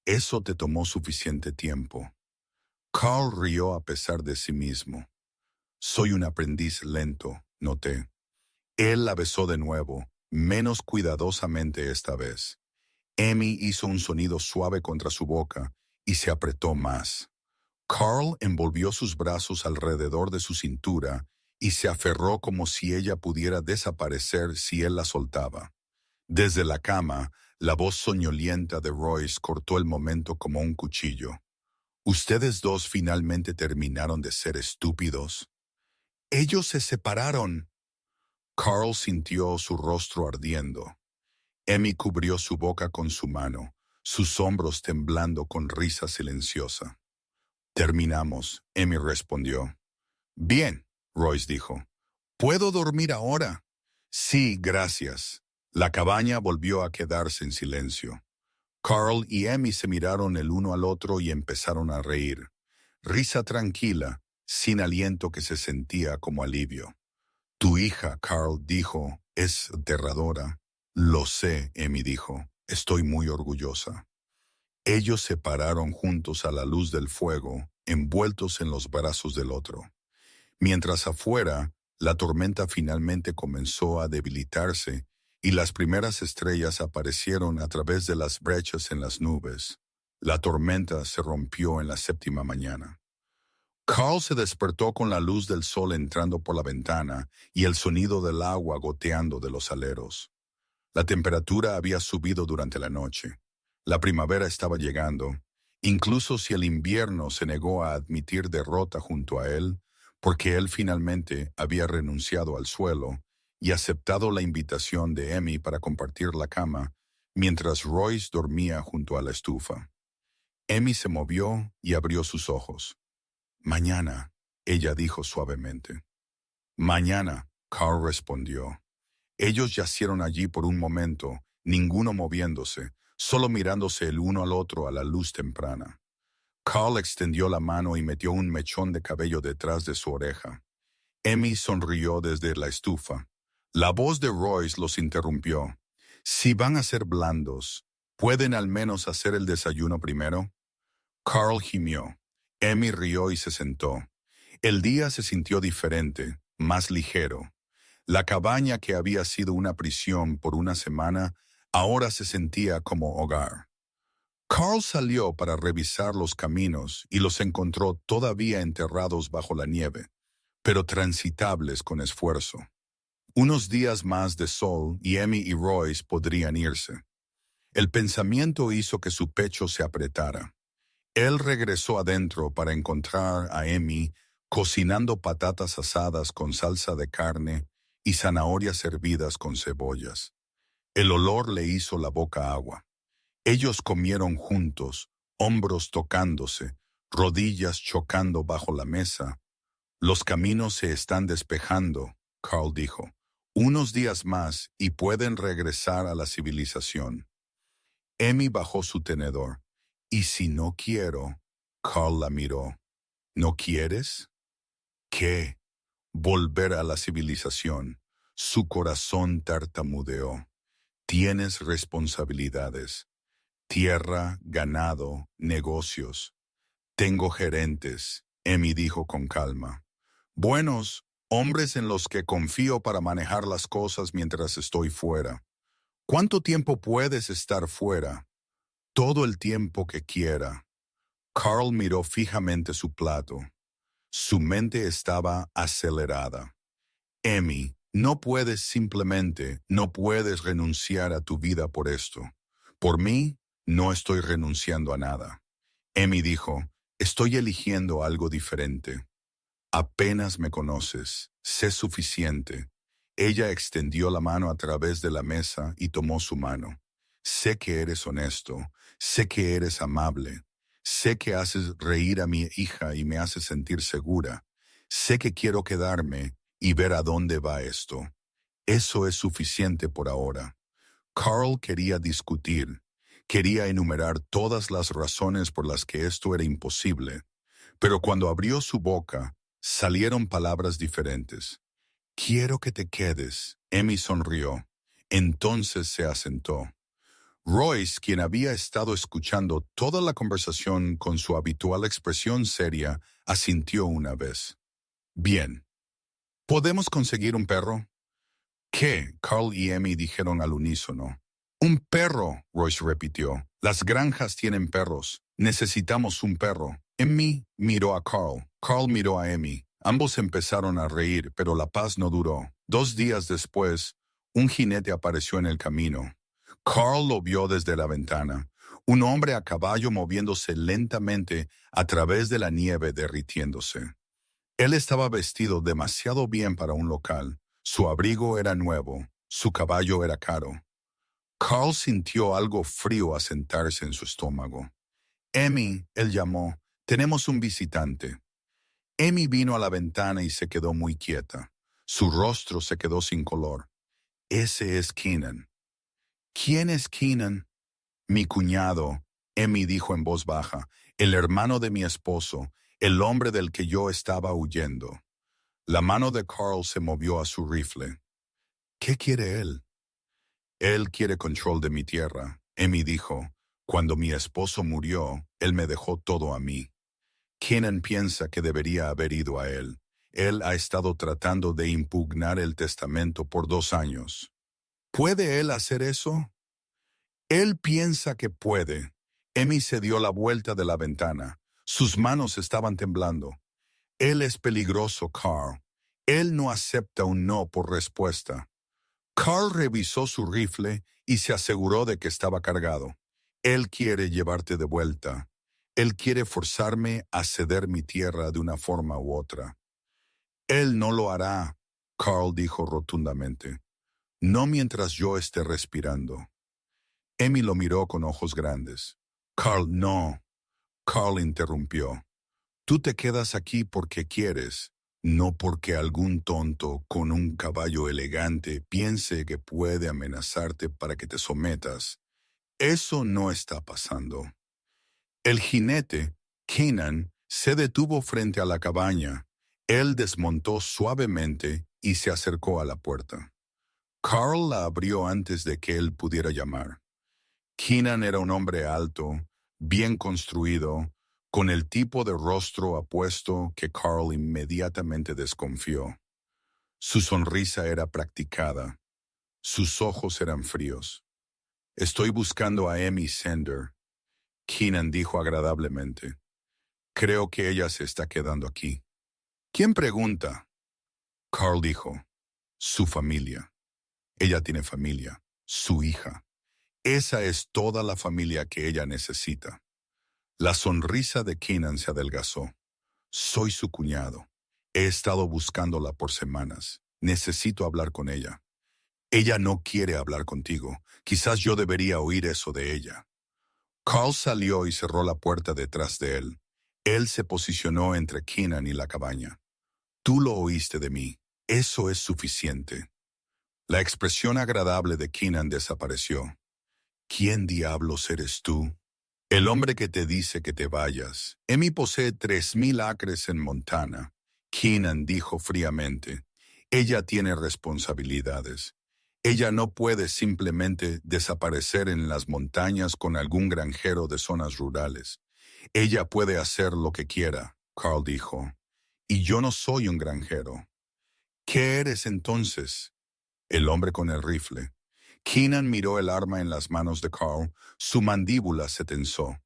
eso te tomó suficiente tiempo. Carl rió a pesar de sí mismo. Soy un aprendiz lento, noté. Él la besó de nuevo, menos cuidadosamente esta vez. Amy hizo un sonido suave contra su boca y se apretó más. Carl envolvió sus brazos alrededor de su cintura y se aferró como si ella pudiera desaparecer si él la soltaba. Desde la cama, la voz soñolienta de Royce cortó el momento como un cuchillo. ¿Ustedes dos finalmente terminaron de ser estúpidos? Ellos se separaron. Carl sintió su rostro ardiendo. Amy cubrió su boca con su mano, sus hombros temblando con risa silenciosa. Terminamos, Amy respondió. Bien, Royce dijo. ¿Puedo dormir ahora? Sí, gracias. La cabaña volvió a quedarse en silencio. Carl y Amy se miraron el uno al otro y empezaron a reír. Risa tranquila, sin aliento que se sentía como alivio. Tu hija, Carl dijo, es aterradora. Lo sé, Amy dijo. Estoy muy orgullosa. Ellos se pararon juntos a la luz del fuego, envueltos en los brazos del otro. Mientras afuera, la tormenta finalmente comenzó a debilitarse y las primeras estrellas aparecieron a través de las brechas en las nubes. La tormenta se rompió en la 7ª mañana. Carl se despertó con la luz del sol entrando por la ventana y el sonido del agua goteando de los aleros. La temperatura había subido durante la noche. La primavera estaba llegando, incluso si el invierno se negó a admitir derrota junto a él, porque él finalmente había renunciado al suelo y aceptado la invitación de Amy para compartir la cama, mientras Royce dormía junto a la estufa. Amy se movió y abrió sus ojos. Mañana, ella dijo suavemente. Mañana, Carl respondió. Ellos yacieron allí por un momento, ninguno moviéndose, solo mirándose el uno al otro a la luz temprana. Carl extendió la mano y metió un mechón de cabello detrás de su oreja. Amy sonrió desde la estufa. La voz de Royce los interrumpió. Si van a ser blandos, ¿pueden al menos hacer el desayuno primero? Carl gimió. Emmy rió y se sentó. El día se sintió diferente, más ligero. La cabaña que había sido una prisión por una semana, ahora se sentía como hogar. Carl salió para revisar los caminos y los encontró todavía enterrados bajo la nieve, pero transitables con esfuerzo. Unos días más de sol y Emmy y Royce podrían irse. El pensamiento hizo que su pecho se apretara. Él regresó adentro para encontrar a Emmy cocinando patatas asadas con salsa de carne y zanahorias hervidas con cebollas. El olor le hizo la boca agua. Ellos comieron juntos, hombros tocándose, rodillas chocando bajo la mesa. Los caminos se están despejando, Carl dijo. Unos días más y pueden regresar a la civilización. Emmy bajó su tenedor. ¿Y si no quiero? Carl la miró. ¿No quieres? ¿Qué? Volver a la civilización. Su corazón tartamudeó. Tienes responsabilidades. Tierra, ganado, negocios. Tengo gerentes, Emmy dijo con calma. Buenos, hombres en los que confío para manejar las cosas mientras estoy fuera. ¿Cuánto tiempo puedes estar fuera? Todo el tiempo que quiera. Carl miró fijamente su plato. Su mente estaba acelerada. Emmy, no puedes renunciar a tu vida por esto. Por mí, no estoy renunciando a nada. Emmy dijo, estoy eligiendo algo diferente. Apenas me conoces, sé suficiente. Ella extendió la mano a través de la mesa y tomó su mano. Sé que eres honesto, sé que eres amable, sé que haces reír a mi hija y me haces sentir segura. Sé que quiero quedarme y ver a dónde va esto. Eso es suficiente por ahora. Carl quería discutir, quería enumerar todas las razones por las que esto era imposible, pero cuando abrió su boca, salieron palabras diferentes. Quiero que te quedes. Emmy sonrió. Entonces se asentó. Royce, quien había estado escuchando toda la conversación con su habitual expresión seria, asintió una vez. Bien. ¿Podemos conseguir un perro? ¿Qué? Carl y Emmy dijeron al unísono. Un perro, Royce repitió. Las granjas tienen perros. Necesitamos un perro. Emmy miró a Carl. Carl miró a Emmy. Ambos empezaron a reír, pero la paz no duró. 2 días después, un jinete apareció en el camino. Carl lo vio desde la ventana. Un hombre a caballo moviéndose lentamente a través de la nieve derritiéndose. Él estaba vestido demasiado bien para un local. Su abrigo era nuevo, su caballo era caro. Carl sintió algo frío asentarse en su estómago. Emmy, él llamó, tenemos un visitante. Emmy vino a la ventana y se quedó muy quieta. Su rostro se quedó sin color. Ese es Keenan. ¿Quién es Keenan? Mi cuñado, Emmy dijo en voz baja, el hermano de mi esposo, el hombre del que yo estaba huyendo. La mano de Carl se movió a su rifle. ¿Qué quiere él? Él quiere control de mi tierra, Emmy dijo. Cuando mi esposo murió, él me dejó todo a mí. Keenan piensa que debería haber ido a él. Él ha estado tratando de impugnar el testamento por 2 años. ¿Puede él hacer eso? Él piensa que puede. Emmy se dio la vuelta de la ventana. Sus manos estaban temblando. Él es peligroso, Carl. Él no acepta un no por respuesta. Carl revisó su rifle y se aseguró de que estaba cargado. Él quiere llevarte de vuelta. Él quiere forzarme a ceder mi tierra de una forma u otra. Él no lo hará, Carl dijo rotundamente. No mientras yo esté respirando. Emmy lo miró con ojos grandes. Carl, no. Carl interrumpió. Tú te quedas aquí porque quieres, no porque algún tonto con un caballo elegante piense que puede amenazarte para que te sometas. Eso no está pasando. El jinete, Keenan, se detuvo frente a la cabaña. Él desmontó suavemente y se acercó a la puerta. Carl la abrió antes de que él pudiera llamar. Keenan era un hombre alto, bien construido, con el tipo de rostro apuesto que Carl inmediatamente desconfió. Su sonrisa era practicada. Sus ojos eran fríos. «Estoy buscando a Amy Sender», Keenan dijo agradablemente. «Creo que ella se está quedando aquí». «¿Quién pregunta?», Carl dijo. «Su familia. Ella tiene familia. Su hija. Esa es toda la familia que ella necesita». La sonrisa de Keenan se adelgazó. «Soy su cuñado. He estado buscándola por semanas. Necesito hablar con ella». «Ella no quiere hablar contigo. Quizás yo debería oír eso de ella». Carl salió y cerró la puerta detrás de él. Él se posicionó entre Keenan y la cabaña. «Tú lo oíste de mí. Eso es suficiente». La expresión agradable de Keenan desapareció. «¿Quién diablos eres tú?». «El hombre que te dice que te vayas. Amy posee 3,000 acres en Montana», Keenan dijo fríamente. «Ella tiene responsabilidades. Ella no puede simplemente desaparecer en las montañas con algún granjero de zonas rurales. Ella puede hacer lo que quiera», Carl dijo. «Y yo no soy un granjero». «¿Qué eres entonces?». «El hombre con el rifle». Keenan miró el arma en las manos de Carl. Su mandíbula se tensó.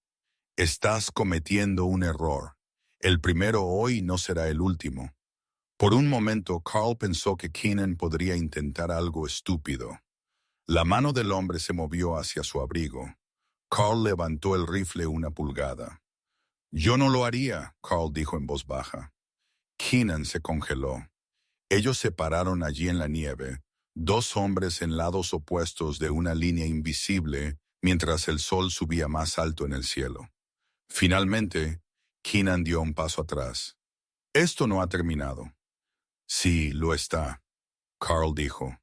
«Estás cometiendo un error. El primero hoy no será el último». Por un momento, Carl pensó que Keenan podría intentar algo estúpido. La mano del hombre se movió hacia su abrigo. Carl levantó el rifle 1 pulgada. «Yo no lo haría», Carl dijo en voz baja. Keenan se congeló. Ellos se pararon allí en la nieve, 2 hombres en lados opuestos de una línea invisible, mientras el sol subía más alto en el cielo. Finalmente, Keenan dio un paso atrás. «Esto no ha terminado». «Sí, lo está», Carl dijo.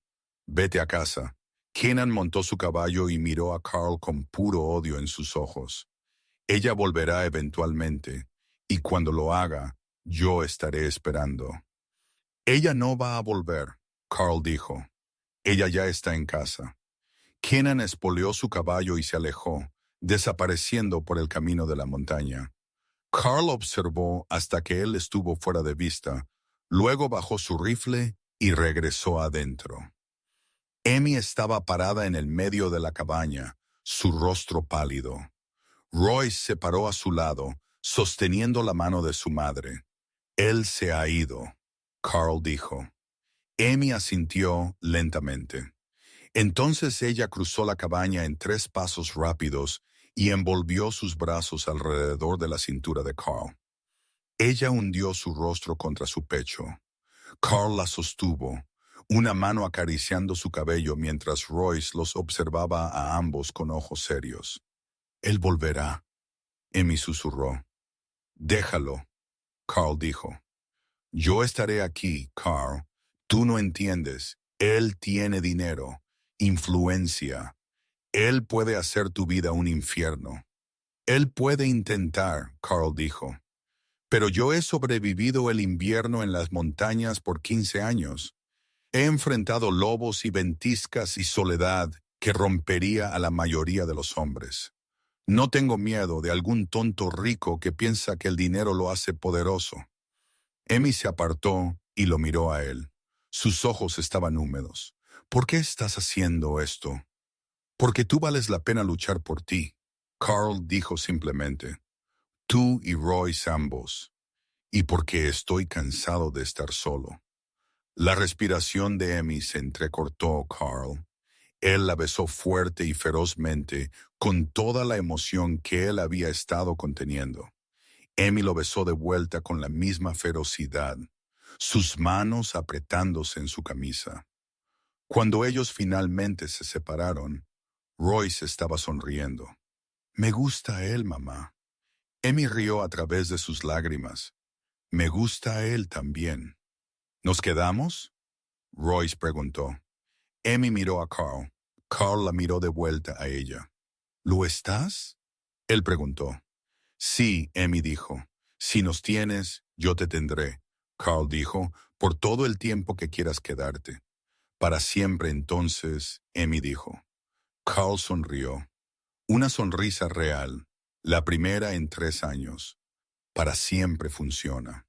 «Vete a casa». Keenan montó su caballo y miró a Carl con puro odio en sus ojos. «Ella volverá eventualmente, y cuando lo haga, yo estaré esperando». «Ella no va a volver», Carl dijo. «Ella ya está en casa». Keenan espoleó su caballo y se alejó, desapareciendo por el camino de la montaña. Carl observó hasta que él estuvo fuera de vista, luego bajó su rifle y regresó adentro. Amy estaba parada en el medio de la cabaña, su rostro pálido. Royce se paró a su lado, sosteniendo la mano de su madre. «Él se ha ido», Carl dijo. Amy asintió lentamente. Entonces ella cruzó la cabaña en 3 pasos rápidos y envolvió sus brazos alrededor de la cintura de Carl. Ella hundió su rostro contra su pecho. Carl la sostuvo, una mano acariciando su cabello mientras Royce los observaba a ambos con ojos serios. «Él volverá», Amy susurró. «Déjalo», Carl dijo. «Yo estaré aquí, Carl. Tú no entiendes. Él tiene dinero, influencia. Él puede hacer tu vida un infierno». «Él puede intentar», Carl dijo. «Pero yo he sobrevivido el invierno en las montañas por 15 años. He enfrentado lobos y ventiscas y soledad que rompería a la mayoría de los hombres. No tengo miedo de algún tonto rico que piensa que el dinero lo hace poderoso». Amy se apartó y lo miró a él. Sus ojos estaban húmedos. «¿Por qué estás haciendo esto?» «Porque tú vales la pena luchar por ti», Carl dijo simplemente. «Tú y Royce ambos. Y porque estoy cansado de estar solo». La respiración de Amy se entrecortó, Carl. Él la besó fuerte y ferozmente, con toda la emoción que él había estado conteniendo. Amy lo besó de vuelta con la misma ferocidad, sus manos apretándose en su camisa. Cuando ellos finalmente se separaron, Royce estaba sonriendo. «Me gusta él, mamá». Amy rió a través de sus lágrimas. «Me gusta él también». «¿Nos quedamos?», Royce preguntó. Amy miró a Carl. Carl la miró de vuelta a ella. «¿Lo estás?», él preguntó. «Sí», Amy dijo. «Si nos tienes, yo te tendré», Carl dijo, «por todo el tiempo que quieras quedarte». Para siempre entonces, Emmy dijo. Carl sonrió. Una sonrisa real, la primera en 3 años. Para siempre funciona.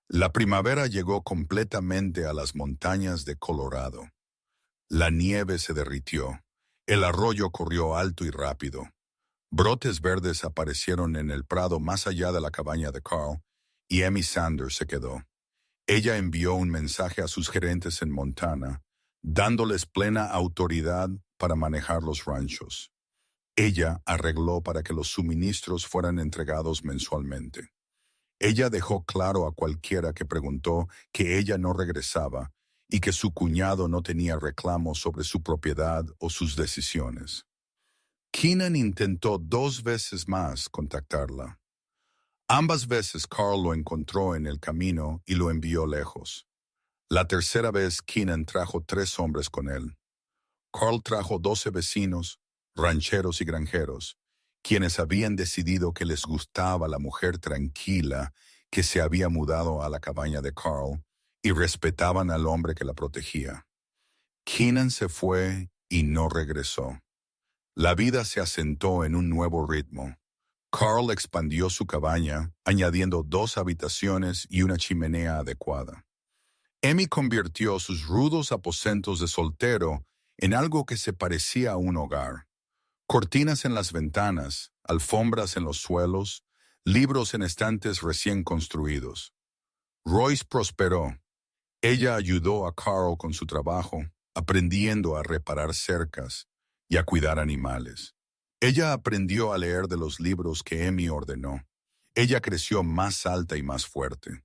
La primavera llegó completamente a las montañas de Colorado. La nieve se derritió. El arroyo corrió alto y rápido. Brotes verdes aparecieron en el prado más allá de la cabaña de Carl, y Emmy Sanders se quedó. Ella envió un mensaje a sus gerentes en Montana, dándoles plena autoridad para manejar los ranchos. Ella arregló para que los suministros fueran entregados mensualmente. Ella dejó claro a cualquiera que preguntó que ella no regresaba y que su cuñado no tenía reclamos sobre su propiedad o sus decisiones. Keenan intentó 2 veces más contactarla. Ambas veces Carl lo encontró en el camino y lo envió lejos. La tercera vez Keenan trajo 3 hombres con él. Carl trajo 12 vecinos, rancheros y granjeros, quienes habían decidido que les gustaba la mujer tranquila que se había mudado a la cabaña de Carl y respetaban al hombre que la protegía. Keenan se fue y no regresó. La vida se asentó en un nuevo ritmo. Carl expandió su cabaña, añadiendo 2 habitaciones y una chimenea adecuada. Emmy convirtió sus rudos aposentos de soltero en algo que se parecía a un hogar. Cortinas en las ventanas, alfombras en los suelos, libros en estantes recién construidos. Royce prosperó. Ella ayudó a Carl con su trabajo, aprendiendo a reparar cercas y a cuidar animales. Ella aprendió a leer de los libros que Emmy ordenó. Ella creció más alta y más fuerte,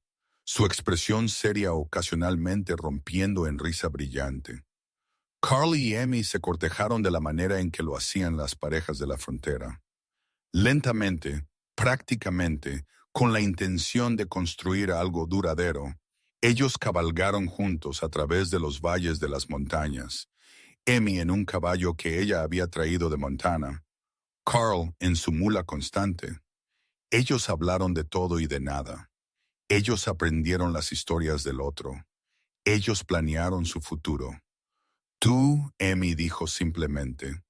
su expresión seria ocasionalmente rompiendo en risa brillante. Carl y Emmy se cortejaron de la manera en que lo hacían las parejas de la frontera. Lentamente, prácticamente, con la intención de construir algo duradero, ellos cabalgaron juntos a través de los valles de las montañas, Emmy en un caballo que ella había traído de Montana, Carl en su mula constante. Ellos hablaron de todo y de nada. Ellos aprendieron las historias del otro. Ellos planearon su futuro. Tú, Emmy dijo simplemente.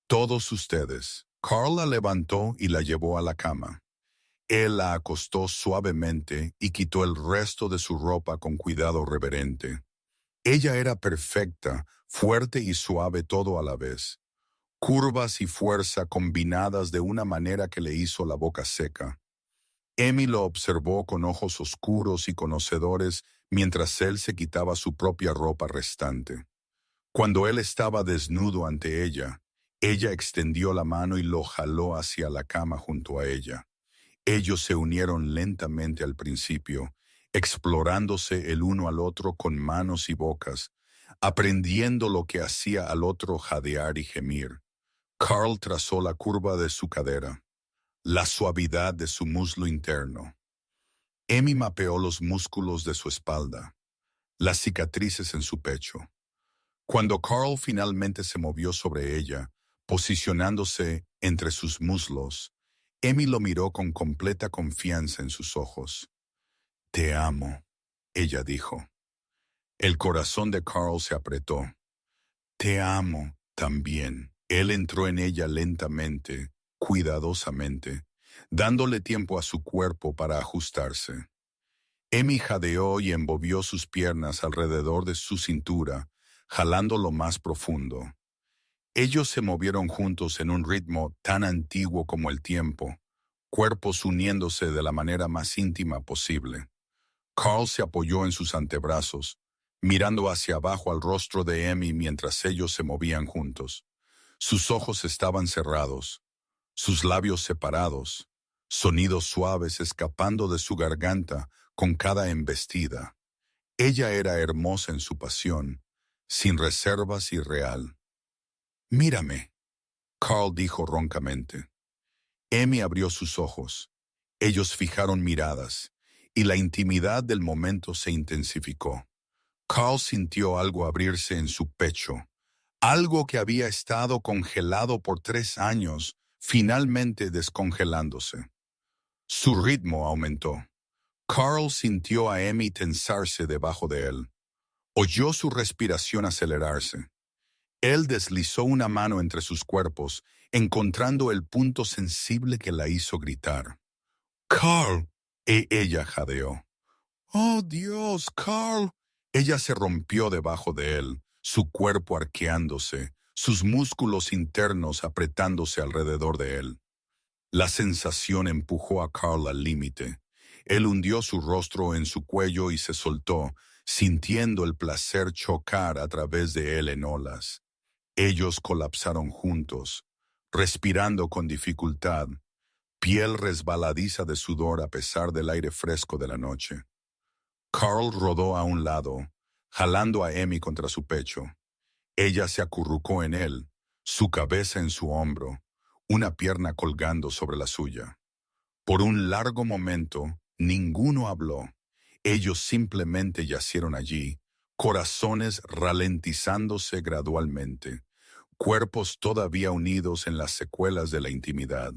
Todos ustedes. Carl la levantó y la llevó a la cama. Él la acostó suavemente y quitó el resto de su ropa con cuidado reverente. Ella era perfecta, fuerte y suave todo a la vez. Curvas y fuerza combinadas de una manera que le hizo la boca seca. Emmy lo observó con ojos oscuros y conocedores mientras él se quitaba su propia ropa restante. Cuando él estaba desnudo ante ella, ella extendió la mano y lo jaló hacia la cama junto a ella. Ellos se unieron lentamente al principio, explorándose el uno al otro con manos y bocas, aprendiendo lo que hacía al otro jadear y gemir. Carl trazó la curva de su cadera, la suavidad de su muslo interno. Emmy mapeó los músculos de su espalda, las cicatrices en su pecho. Cuando Carl finalmente se movió sobre ella, posicionándose entre sus muslos, Emmy lo miró con completa confianza en sus ojos. «Te amo», ella dijo. El corazón de Carl se apretó. «Te amo también». Él entró en ella lentamente, cuidadosamente, dándole tiempo a su cuerpo para ajustarse. Emmy jadeó y envolvió sus piernas alrededor de su cintura, jalando lo más profundo. Ellos se movieron juntos en un ritmo tan antiguo como el tiempo, cuerpos uniéndose de la manera más íntima posible. Carl se apoyó en sus antebrazos, mirando hacia abajo al rostro de Emmy mientras ellos se movían juntos. Sus ojos estaban cerrados, sus labios separados, sonidos suaves escapando de su garganta con cada embestida. Ella era hermosa en su pasión, sin reservas y real. «Mírame», Carl dijo roncamente. Emmy abrió sus ojos. Ellos fijaron miradas, y la intimidad del momento se intensificó. Carl sintió algo abrirse en su pecho, algo que había estado congelado por 3 años, finalmente descongelándose. Su ritmo aumentó. Carl sintió a Emmy tensarse debajo de él. Oyó su respiración acelerarse. Él deslizó una mano entre sus cuerpos, encontrando el punto sensible que la hizo gritar. «¡Carl!» Ella jadeó. «¡Oh, Dios, Carl!» Ella se rompió debajo de él, su cuerpo arqueándose, sus músculos internos apretándose alrededor de él. La sensación empujó a Carl al límite. Él hundió su rostro en su cuello y se soltó, sintiendo el placer chocar a través de él en olas. Ellos colapsaron juntos, respirando con dificultad, piel resbaladiza de sudor a pesar del aire fresco de la noche. Carl rodó a un lado, jalando a Emmy contra su pecho. Ella se acurrucó en él, su cabeza en su hombro, una pierna colgando sobre la suya. Por un largo momento, ninguno habló. Ellos simplemente yacieron allí, corazones ralentizándose gradualmente, cuerpos todavía unidos en las secuelas de la intimidad.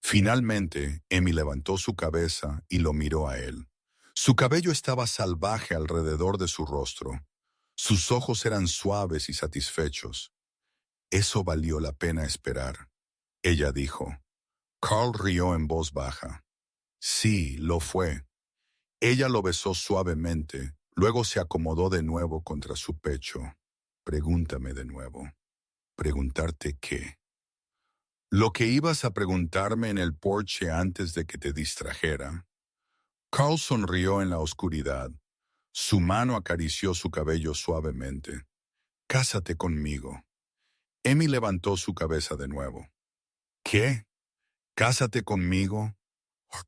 Finalmente, Emmy levantó su cabeza y lo miró a él. Su cabello estaba salvaje alrededor de su rostro. Sus ojos eran suaves y satisfechos. «Eso valió la pena esperar», ella dijo. Carl rió en voz baja. «Sí, lo fue». Ella lo besó suavemente, luego se acomodó de nuevo contra su pecho. «Pregúntame de nuevo». «¿Preguntarte qué?» «Lo que ibas a preguntarme en el porche antes de que te distrajera». Carl sonrió en la oscuridad. Su mano acarició su cabello suavemente. «Cásate conmigo». Emmy levantó su cabeza de nuevo. «¿Qué? ¿Cásate conmigo?»,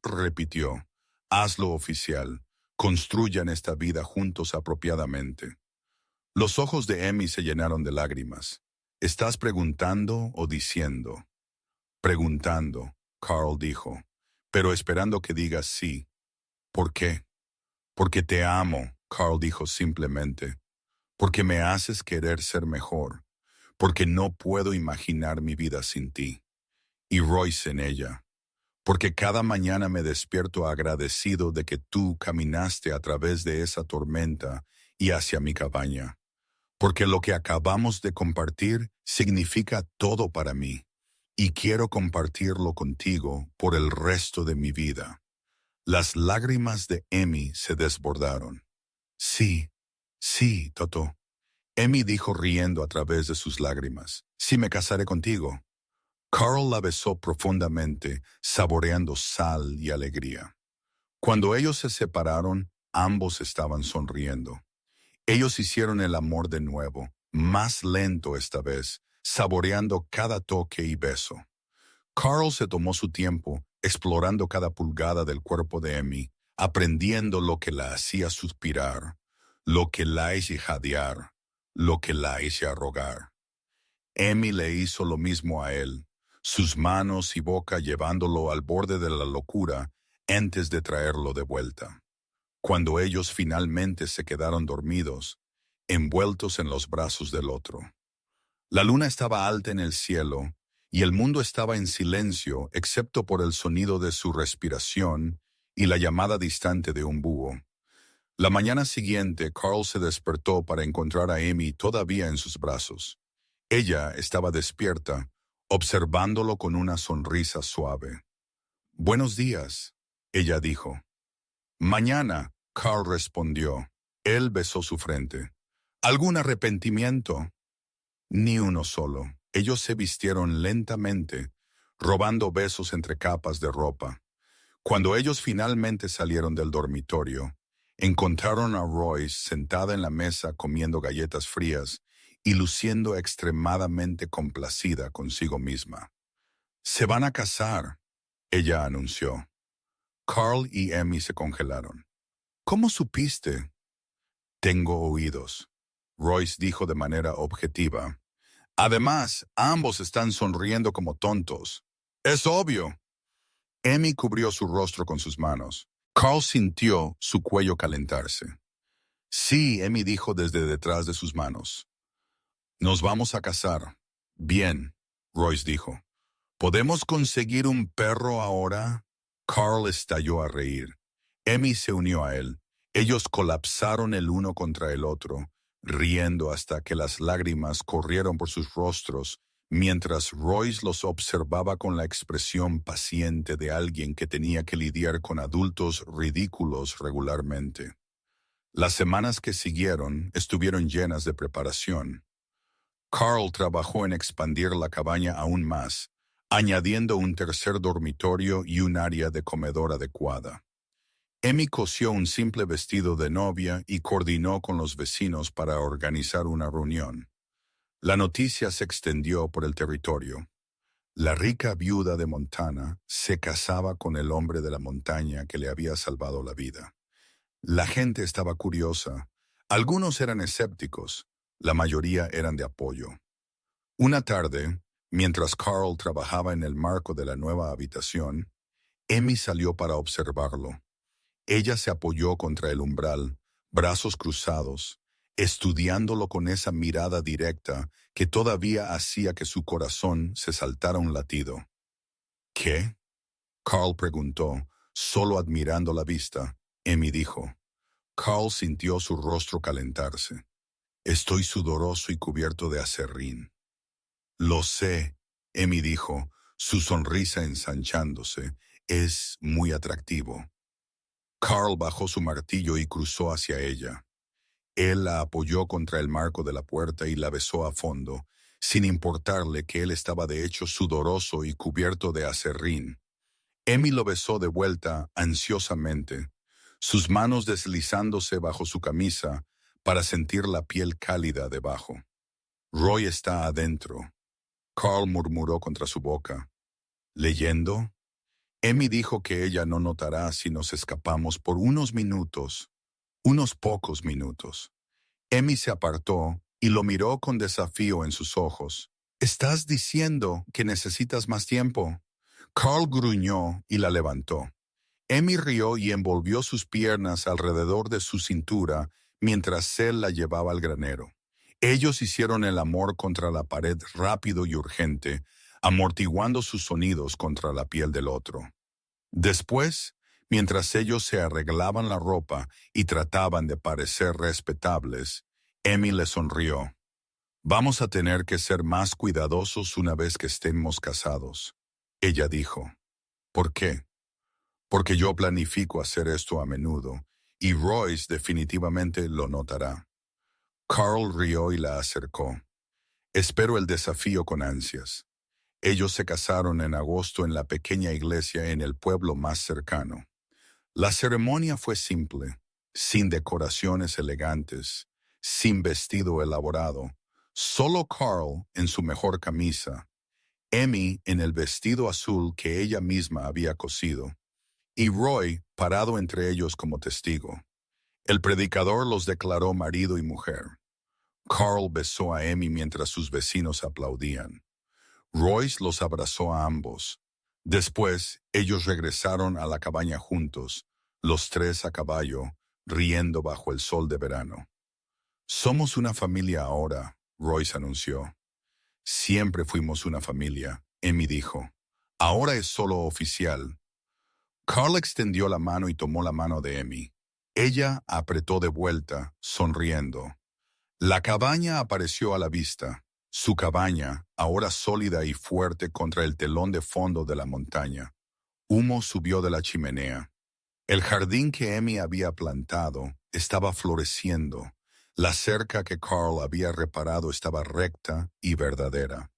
repitió. «Hazlo oficial. Construyan esta vida juntos apropiadamente». Los ojos de Emmy se llenaron de lágrimas. «¿Estás preguntando o diciendo?» «Preguntando», Carl dijo, «pero esperando que digas sí». «¿Por qué?» «Porque te amo», Carl dijo simplemente. «Porque me haces querer ser mejor. Porque no puedo imaginar mi vida sin ti. Y Royce en ella. Porque cada mañana me despierto agradecido de que tú caminaste a través de esa tormenta y hacia mi cabaña. Porque lo que acabamos de compartir significa todo para mí. Y quiero compartirlo contigo por el resto de mi vida». Las lágrimas de Emmy se desbordaron. «Sí, sí, Toto». Emmy dijo riendo a través de sus lágrimas. «Sí me casaré contigo». Carl la besó profundamente, saboreando sal y alegría. Cuando ellos se separaron, ambos estaban sonriendo. Ellos hicieron el amor de nuevo, más lento esta vez, saboreando cada toque y beso. Carl se tomó su tiempo, explorando cada pulgada del cuerpo de Emmy, aprendiendo lo que la hacía suspirar, lo que la hacía jadear, lo que la hacía rogar. Emmy le hizo lo mismo a él, sus manos y boca llevándolo al borde de la locura antes de traerlo de vuelta. Cuando ellos finalmente se quedaron dormidos, envueltos en los brazos del otro. La luna estaba alta en el cielo, y el mundo estaba en silencio excepto por el sonido de su respiración y la llamada distante de un búho. La mañana siguiente, Carl se despertó para encontrar a Emmy todavía en sus brazos. Ella estaba despierta, observándolo con una sonrisa suave. «Buenos días», ella dijo. «Mañana», Carl respondió. Él besó su frente. «¿Algún arrepentimiento?» «Ni uno solo». Ellos se vistieron lentamente, robando besos entre capas de ropa. Cuando ellos finalmente salieron del dormitorio, encontraron a Royce sentada en la mesa comiendo galletas frías y luciendo extremadamente complacida consigo misma. «Se van a casar», ella anunció. Carl y Emmy se congelaron. «¿Cómo supiste?» «Tengo oídos», Royce dijo de manera objetiva. «Además, ambos están sonriendo como tontos. Es obvio». Emmy cubrió su rostro con sus manos. Carl sintió su cuello calentarse. «Sí», Emmy dijo desde detrás de sus manos. «Nos vamos a casar». «Bien», Royce dijo. «¿Podemos conseguir un perro ahora?» Carl estalló a reír. Emmy se unió a él. Ellos colapsaron el uno contra el otro, riendo hasta que las lágrimas corrieron por sus rostros, mientras Royce los observaba con la expresión paciente de alguien que tenía que lidiar con adultos ridículos regularmente. Las semanas que siguieron estuvieron llenas de preparación. Carl trabajó en expandir la cabaña aún más, añadiendo un tercer dormitorio y un área de comedor adecuada. Emmy cosió un simple vestido de novia y coordinó con los vecinos para organizar una reunión. La noticia se extendió por el territorio. La rica viuda de Montana se casaba con el hombre de la montaña que le había salvado la vida. La gente estaba curiosa. Algunos eran escépticos, la mayoría eran de apoyo. Una tarde, mientras Carl trabajaba en el marco de la nueva habitación, Emmy salió para observarlo. Ella se apoyó contra el umbral, brazos cruzados, estudiándolo con esa mirada directa que todavía hacía que su corazón se saltara un latido. ¿Qué? Carl preguntó, solo admirando la vista. Emmy dijo. Carl sintió su rostro calentarse. Estoy sudoroso y cubierto de aserrín. Lo sé, Emmy dijo, su sonrisa ensanchándose. Es muy atractivo. Carl bajó su martillo y cruzó hacia ella. Él la apoyó contra el marco de la puerta y la besó a fondo, sin importarle que él estaba de hecho sudoroso y cubierto de aserrín. Emmy lo besó de vuelta ansiosamente, sus manos deslizándose bajo su camisa para sentir la piel cálida debajo. Roy está adentro. Carl murmuró contra su boca. ¿Leyendo? Emmy dijo que ella no notará si nos escapamos por unos minutos, unos pocos minutos. Emmy se apartó y lo miró con desafío en sus ojos. ¿Estás diciendo que necesitas más tiempo? Carl gruñó y la levantó. Emmy rió y envolvió sus piernas alrededor de su cintura mientras él la llevaba al granero. Ellos hicieron el amor contra la pared rápido y urgente, amortiguando sus sonidos contra la piel del otro. Después, mientras ellos se arreglaban la ropa y trataban de parecer respetables, Emmy le sonrió. Vamos a tener que ser más cuidadosos una vez que estemos casados. Ella dijo. ¿Por qué? Porque yo planifico hacer esto a menudo, y Royce definitivamente lo notará. Carl rió y la acercó. Espero el desafío con ansias. Ellos se casaron en agosto en la pequeña iglesia en el pueblo más cercano. La ceremonia fue simple, sin decoraciones elegantes, sin vestido elaborado, solo Carl en su mejor camisa, Emmy en el vestido azul que ella misma había cosido, y Roy parado entre ellos como testigo. El predicador los declaró marido y mujer. Carl besó a Emmy mientras sus vecinos aplaudían. Royce los abrazó a ambos. Después, ellos regresaron a la cabaña juntos, los tres a caballo, riendo bajo el sol de verano. Somos una familia ahora, Royce anunció. Siempre fuimos una familia, Emmy dijo. Ahora es solo oficial. Carl extendió la mano y tomó la mano de Emmy. Ella apretó de vuelta, sonriendo. La cabaña apareció a la vista. Su cabaña, ahora sólida y fuerte contra el telón de fondo de la montaña. Humo subió de la chimenea. El jardín que Emmy había plantado estaba floreciendo. La cerca que Carl había reparado estaba recta y verdadera.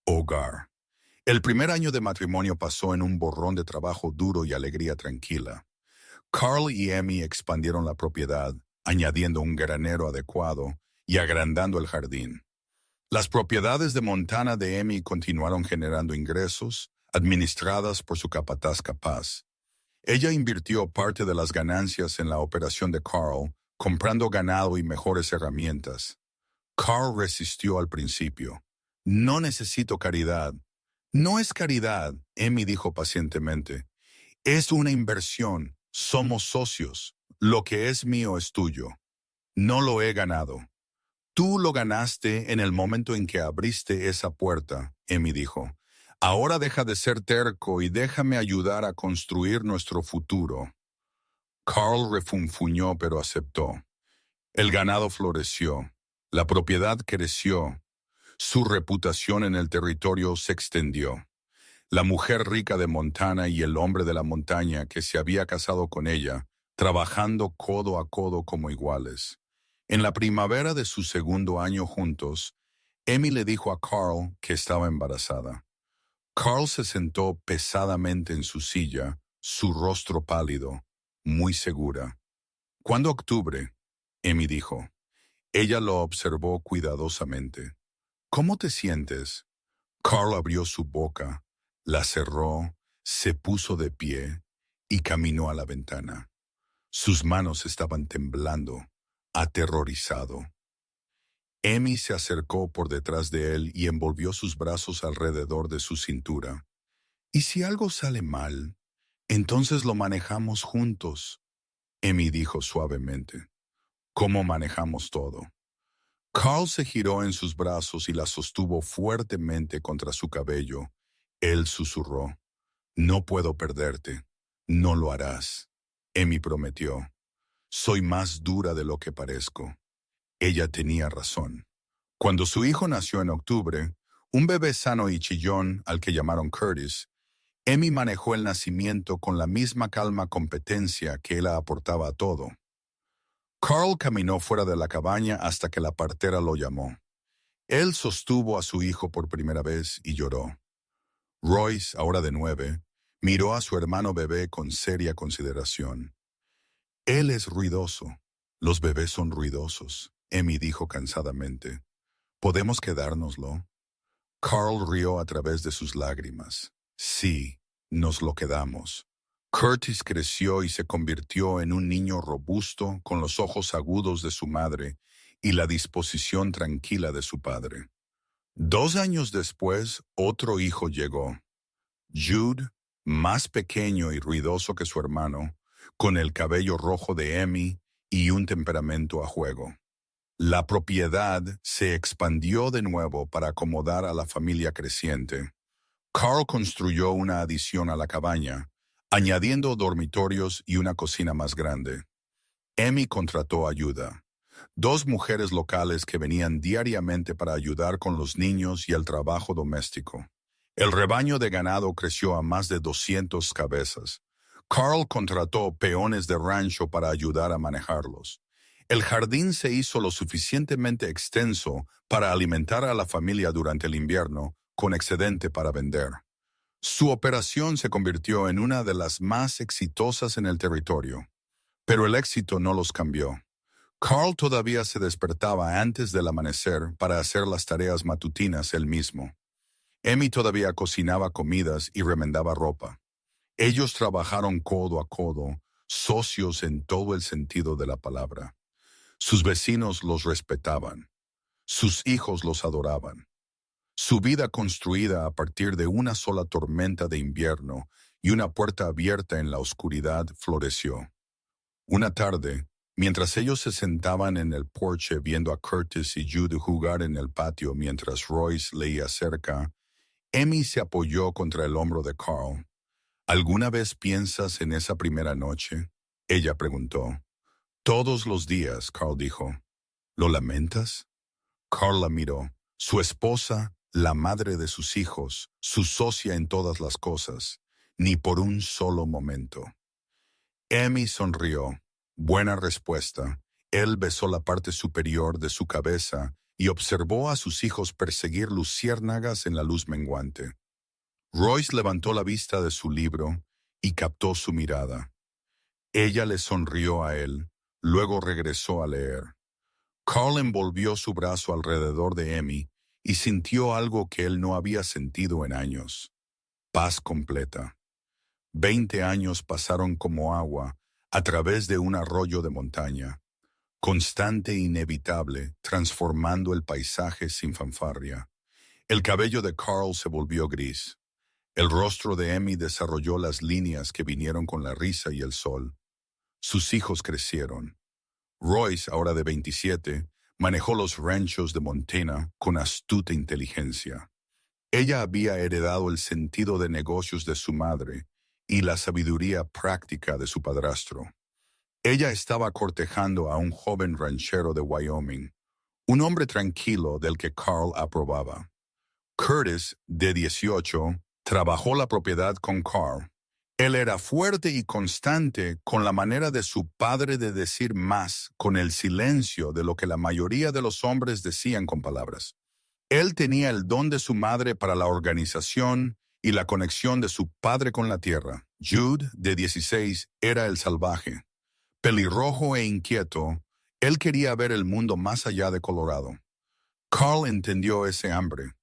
Hogar. El primer año de matrimonio pasó en un borrón de trabajo duro y alegría tranquila. Carl y Emmy expandieron la propiedad, añadiendo un granero adecuado y agrandando el jardín. Las propiedades de Montana de Emmy continuaron generando ingresos, administradas por su capataz capaz. Ella invirtió parte de las ganancias en la operación de Carl, comprando ganado y mejores herramientas. Carl resistió al principio. No necesito caridad. No es caridad, Emmy dijo pacientemente. Es una inversión. Somos socios. Lo que es mío es tuyo. No lo he ganado. Tú lo ganaste en el momento en que abriste esa puerta, Emmy dijo. Ahora deja de ser terco y déjame ayudar a construir nuestro futuro. Carl refunfuñó pero aceptó. El ganado floreció, la propiedad creció, su reputación en el territorio se extendió. La mujer rica de Montana y el hombre de la montaña que se había casado con ella, trabajando codo a codo como iguales. En la primavera de su segundo año juntos, Emmy le dijo a Carl que estaba embarazada. Carl se sentó pesadamente en su silla, su rostro pálido, muy segura. ¿Cuándo octubre? Emmy dijo. Ella lo observó cuidadosamente. ¿Cómo te sientes? Carl abrió su boca, la cerró, se puso de pie y caminó a la ventana. Sus manos estaban temblando, aterrorizado. Emmy se acercó por detrás de él y envolvió sus brazos alrededor de su cintura. ¿Y si algo sale mal? Entonces lo manejamos juntos, Emmy dijo suavemente. ¿Cómo manejamos todo? Carl se giró en sus brazos y la sostuvo fuertemente contra su cabello. Él susurró, no puedo perderte, no lo harás. Emmy prometió, soy más dura de lo que parezco. Ella tenía razón. Cuando su hijo nació en octubre, un bebé sano y chillón al que llamaron Curtis, Emmy manejó el nacimiento con la misma calma competencia que él aportaba a todo. Carl caminó fuera de la cabaña hasta que la partera lo llamó. Él sostuvo a su hijo por primera vez y lloró. Royce, ahora de 9, miró a su hermano bebé con seria consideración. Él es ruidoso. Los bebés son ruidosos, Emmy dijo cansadamente. ¿Podemos quedárnoslo? Carl rió a través de sus lágrimas. Sí, nos lo quedamos. Curtis creció y se convirtió en un niño robusto con los ojos agudos de su madre y la disposición tranquila de su padre. 2 años después, otro hijo llegó. Jude, más pequeño y ruidoso que su hermano, con el cabello rojo de Emmy y un temperamento a juego. La propiedad se expandió de nuevo para acomodar a la familia creciente. Carl construyó una adición a la cabaña, añadiendo dormitorios y una cocina más grande. Emmy contrató ayuda. 2 mujeres locales que venían diariamente para ayudar con los niños y el trabajo doméstico. El rebaño de ganado creció a más de 200 cabezas. Carl contrató peones de rancho para ayudar a manejarlos. El jardín se hizo lo suficientemente extenso para alimentar a la familia durante el invierno, con excedente para vender. Su operación se convirtió en una de las más exitosas en el territorio. Pero el éxito no los cambió. Carl todavía se despertaba antes del amanecer para hacer las tareas matutinas él mismo. Emmy todavía cocinaba comidas y remendaba ropa. Ellos trabajaron codo a codo, socios en todo el sentido de la palabra. Sus vecinos los respetaban. Sus hijos los adoraban. Su vida construida a partir de una sola tormenta de invierno y una puerta abierta en la oscuridad floreció. Una tarde, mientras ellos se sentaban en el porche viendo a Curtis y Jude jugar en el patio mientras Royce leía cerca, Emmy se apoyó contra el hombro de Carl. ¿Alguna vez piensas en esa primera noche? Ella preguntó. Todos los días, Carl dijo. ¿Lo lamentas? Carl la miró. Su esposa, la madre de sus hijos, su socia en todas las cosas, ni por un solo momento. Emmy sonrió. Buena respuesta. Él besó la parte superior de su cabeza y observó a sus hijos perseguir luciérnagas en la luz menguante. Royce levantó la vista de su libro y captó su mirada. Ella le sonrió a él, luego regresó a leer. Carl envolvió su brazo alrededor de Emmy y sintió algo que él no había sentido en años. Paz completa. 20 años pasaron como agua a través de un arroyo de montaña, constante e inevitable, transformando el paisaje sin fanfarria. El cabello de Carl se volvió gris. El rostro de Emmy desarrolló las líneas que vinieron con la risa y el sol. Sus hijos crecieron. Royce, ahora de 27, manejó los ranchos de Montana con astuta inteligencia. Ella había heredado el sentido de negocios de su madre y la sabiduría práctica de su padrastro. Ella estaba cortejando a un joven ranchero de Wyoming, un hombre tranquilo del que Carl aprobaba. Curtis, de 18, trabajó la propiedad con Carl. Él era fuerte y constante con la manera de su padre de decir más con el silencio de lo que la mayoría de los hombres decían con palabras. Él tenía el don de su madre para la organización y la conexión de su padre con la tierra. Jude, de 16, era el salvaje. Pelirrojo e inquieto, él quería ver el mundo más allá de Colorado. Carl entendió ese hambre.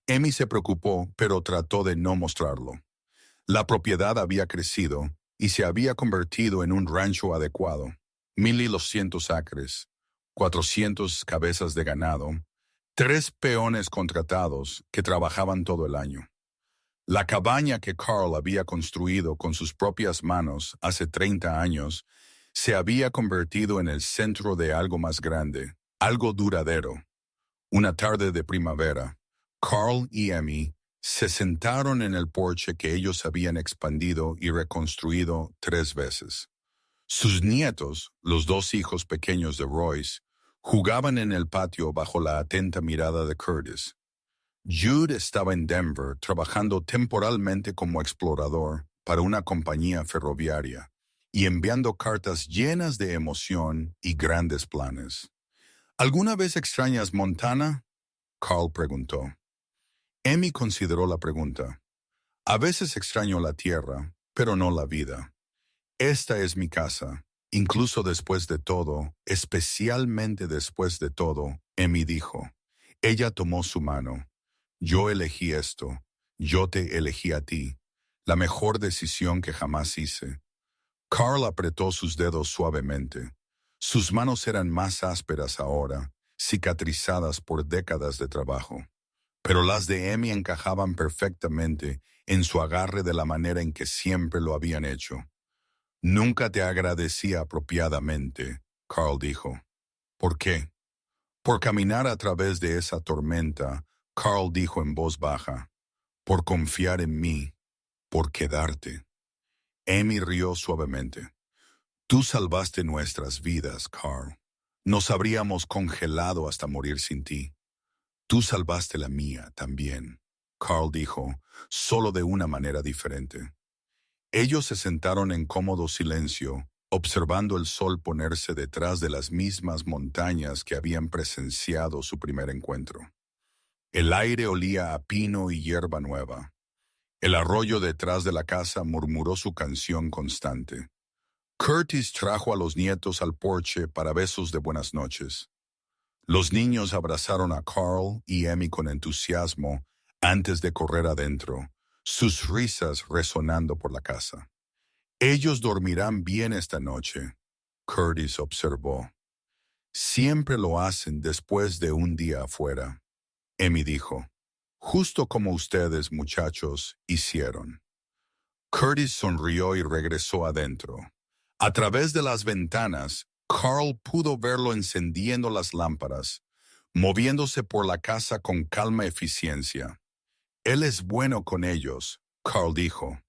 Emmy se preocupó, pero trató de no mostrarlo. La propiedad había crecido y se había convertido en un rancho adecuado. 1,200 acres, 400 cabezas de ganado, 3 peones contratados que trabajaban todo el año. La cabaña que Carl había construido con sus propias manos hace 30 años se había convertido en el centro de algo más grande, algo duradero. Una tarde de primavera, Carl y Emmy se sentaron en el porche que ellos habían expandido y reconstruido 3 veces. Sus nietos, los 2 hijos pequeños de Royce, jugaban en el patio bajo la atenta mirada de Curtis. Jude estaba en Denver trabajando temporalmente como explorador para una compañía ferroviaria y enviando cartas llenas de emoción y grandes planes. ¿Alguna vez extrañas Montana? Carl preguntó. Emmy consideró la pregunta. A veces extraño la tierra, pero no la vida. Esta es mi casa, incluso después de todo, especialmente después de todo, Emmy dijo. Ella tomó su mano. Yo elegí esto, yo te elegí a ti, la mejor decisión que jamás hice. Carl apretó sus dedos suavemente. Sus manos eran más ásperas ahora, cicatrizadas por décadas de trabajo. Pero las de Emmy encajaban perfectamente en su agarre de la manera en que siempre lo habían hecho. Nunca te agradecí apropiadamente, Carl dijo. ¿Por qué? Por caminar a través de esa tormenta, Carl dijo en voz baja. Por confiar en mí, por quedarte. Emmy rió suavemente. Tú salvaste nuestras vidas, Carl. Nos habríamos congelado hasta morir sin ti. Tú salvaste la mía también, Carl dijo, solo de una manera diferente. Ellos se sentaron en cómodo silencio, observando el sol ponerse detrás de las mismas montañas que habían presenciado su primer encuentro. El aire olía a pino y hierba nueva. El arroyo detrás de la casa murmuró su canción constante. Curtis trajo a los nietos al porche para besos de buenas noches. Los niños abrazaron a Carl y Emmy con entusiasmo antes de correr adentro, sus risas resonando por la casa. Ellos dormirán bien esta noche, Curtis observó. Siempre lo hacen después de un día afuera, Emmy dijo, justo como ustedes, muchachos, hicieron. Curtis sonrió y regresó adentro. A través de las ventanas, Carl pudo verlo encendiendo las lámparas, moviéndose por la casa con calma y eficiencia. Él es bueno con ellos, Carl dijo.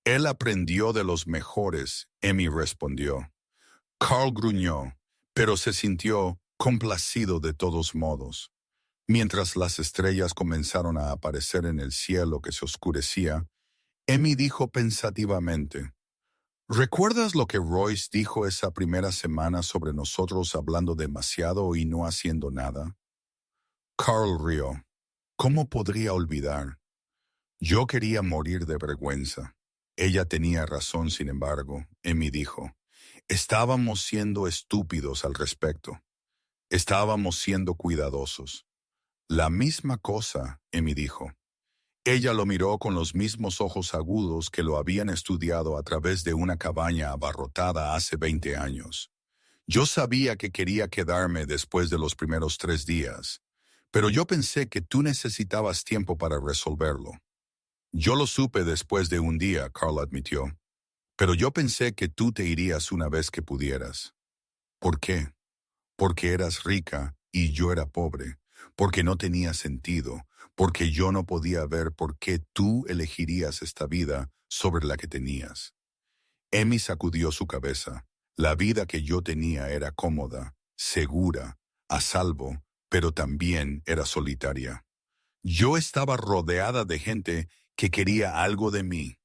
Él aprendió de los mejores, Emmy respondió. Carl gruñó, pero se sintió complacido de todos modos. Mientras las estrellas comenzaron a aparecer en el cielo que se oscurecía, Emmy dijo pensativamente, ¿recuerdas lo que Royce dijo esa primera semana sobre nosotros hablando demasiado y no haciendo nada? Carl rió. ¿Cómo podría olvidar? Yo quería morir de vergüenza. Ella tenía razón, sin embargo, Emmy dijo. Estábamos siendo estúpidos al respecto. Estábamos siendo cuidadosos. La misma cosa, Emmy dijo. Ella lo miró con los mismos ojos agudos que lo habían estudiado a través de una cabaña abarrotada hace 20 años. Yo sabía que quería quedarme después de los primeros 3 días, pero yo pensé que tú necesitabas tiempo para resolverlo. Yo lo supe después de un día, Carl admitió, pero yo pensé que tú te irías una vez que pudieras. ¿Por qué? Porque eras rica y yo era pobre, porque no tenía sentido, porque yo no podía ver por qué tú elegirías esta vida sobre la que tenías. Emmy sacudió su cabeza. La vida que yo tenía era cómoda, segura, a salvo, pero también era solitaria. Yo estaba rodeada de gente que quería algo de mí,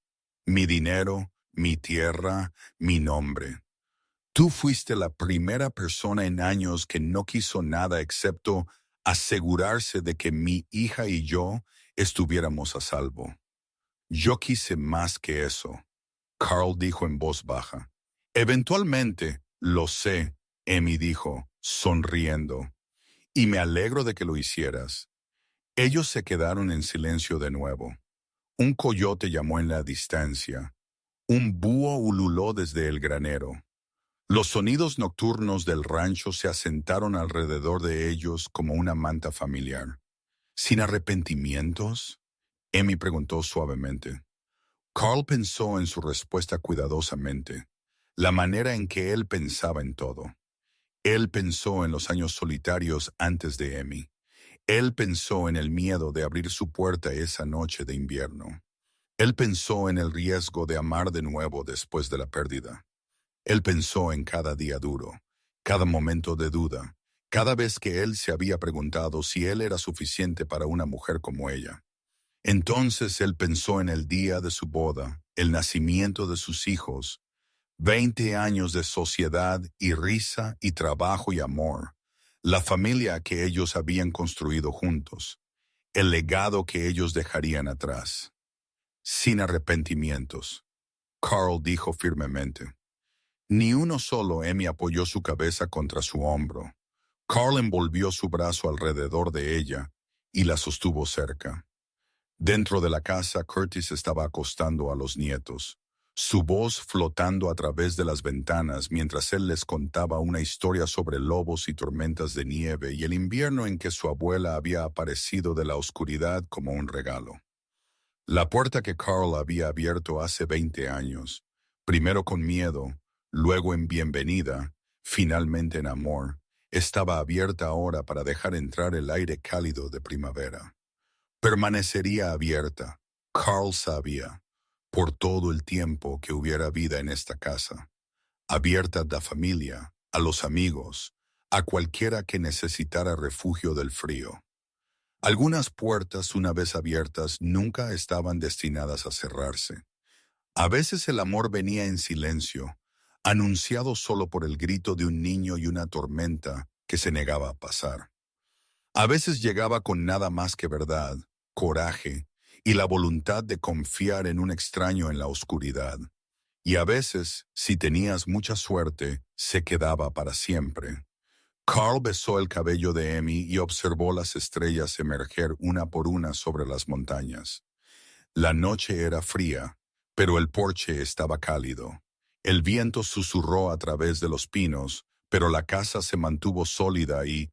mi dinero, mi tierra, mi nombre. Tú fuiste la primera persona en años que no quiso nada excepto asegurarse de que mi hija y yo estuviéramos a salvo. Yo quise más que eso, Carl dijo en voz baja. Eventualmente, lo sé, Amy dijo, sonriendo, y me alegro de que lo hicieras. Ellos se quedaron en silencio de nuevo. Un coyote llamó en la distancia. Un búho ululó desde el granero. Los sonidos nocturnos del rancho se asentaron alrededor de ellos como una manta familiar. ¿Sin arrepentimientos? Amy preguntó suavemente. Carl pensó en su respuesta cuidadosamente, la manera en que él pensaba en todo. Él pensó en los años solitarios antes de Amy. Él pensó en el miedo de abrir su puerta esa noche de invierno. Él pensó en el riesgo de amar de nuevo después de la pérdida. Él pensó en cada día duro, cada momento de duda, cada vez que él se había preguntado si él era suficiente para una mujer como ella. Entonces él pensó en el día de su boda, el nacimiento de sus hijos, 20 años de sociedad y risa y trabajo y amor, la familia que ellos habían construido juntos, el legado que ellos dejarían atrás. Sin arrepentimientos, Carl dijo firmemente. Ni uno solo. Amy apoyó su cabeza contra su hombro. Carl envolvió su brazo alrededor de ella y la sostuvo cerca. Dentro de la casa, Curtis estaba acostando a los nietos, su voz flotando a través de las ventanas mientras él les contaba una historia sobre lobos y tormentas de nieve y el invierno en que su abuela había aparecido de la oscuridad como un regalo. La puerta que Carl había abierto hace 20 años, primero con miedo, luego en bienvenida, finalmente en amor, estaba abierta ahora para dejar entrar el aire cálido de primavera. Permanecería abierta, Carl sabía, por todo el tiempo que hubiera vida en esta casa. Abierta a la familia, a los amigos, a cualquiera que necesitara refugio del frío. Algunas puertas, una vez abiertas, nunca estaban destinadas a cerrarse. A veces el amor venía en silencio, anunciado solo por el grito de un niño y una tormenta que se negaba a pasar. A veces llegaba con nada más que verdad, coraje y la voluntad de confiar en un extraño en la oscuridad. Y a veces, si tenías mucha suerte, se quedaba para siempre. Carl besó el cabello de Amy y observó las estrellas emerger una por una sobre las montañas. La noche era fría, pero el porche estaba cálido. El viento susurró a través de los pinos, pero la casa se mantuvo sólida y,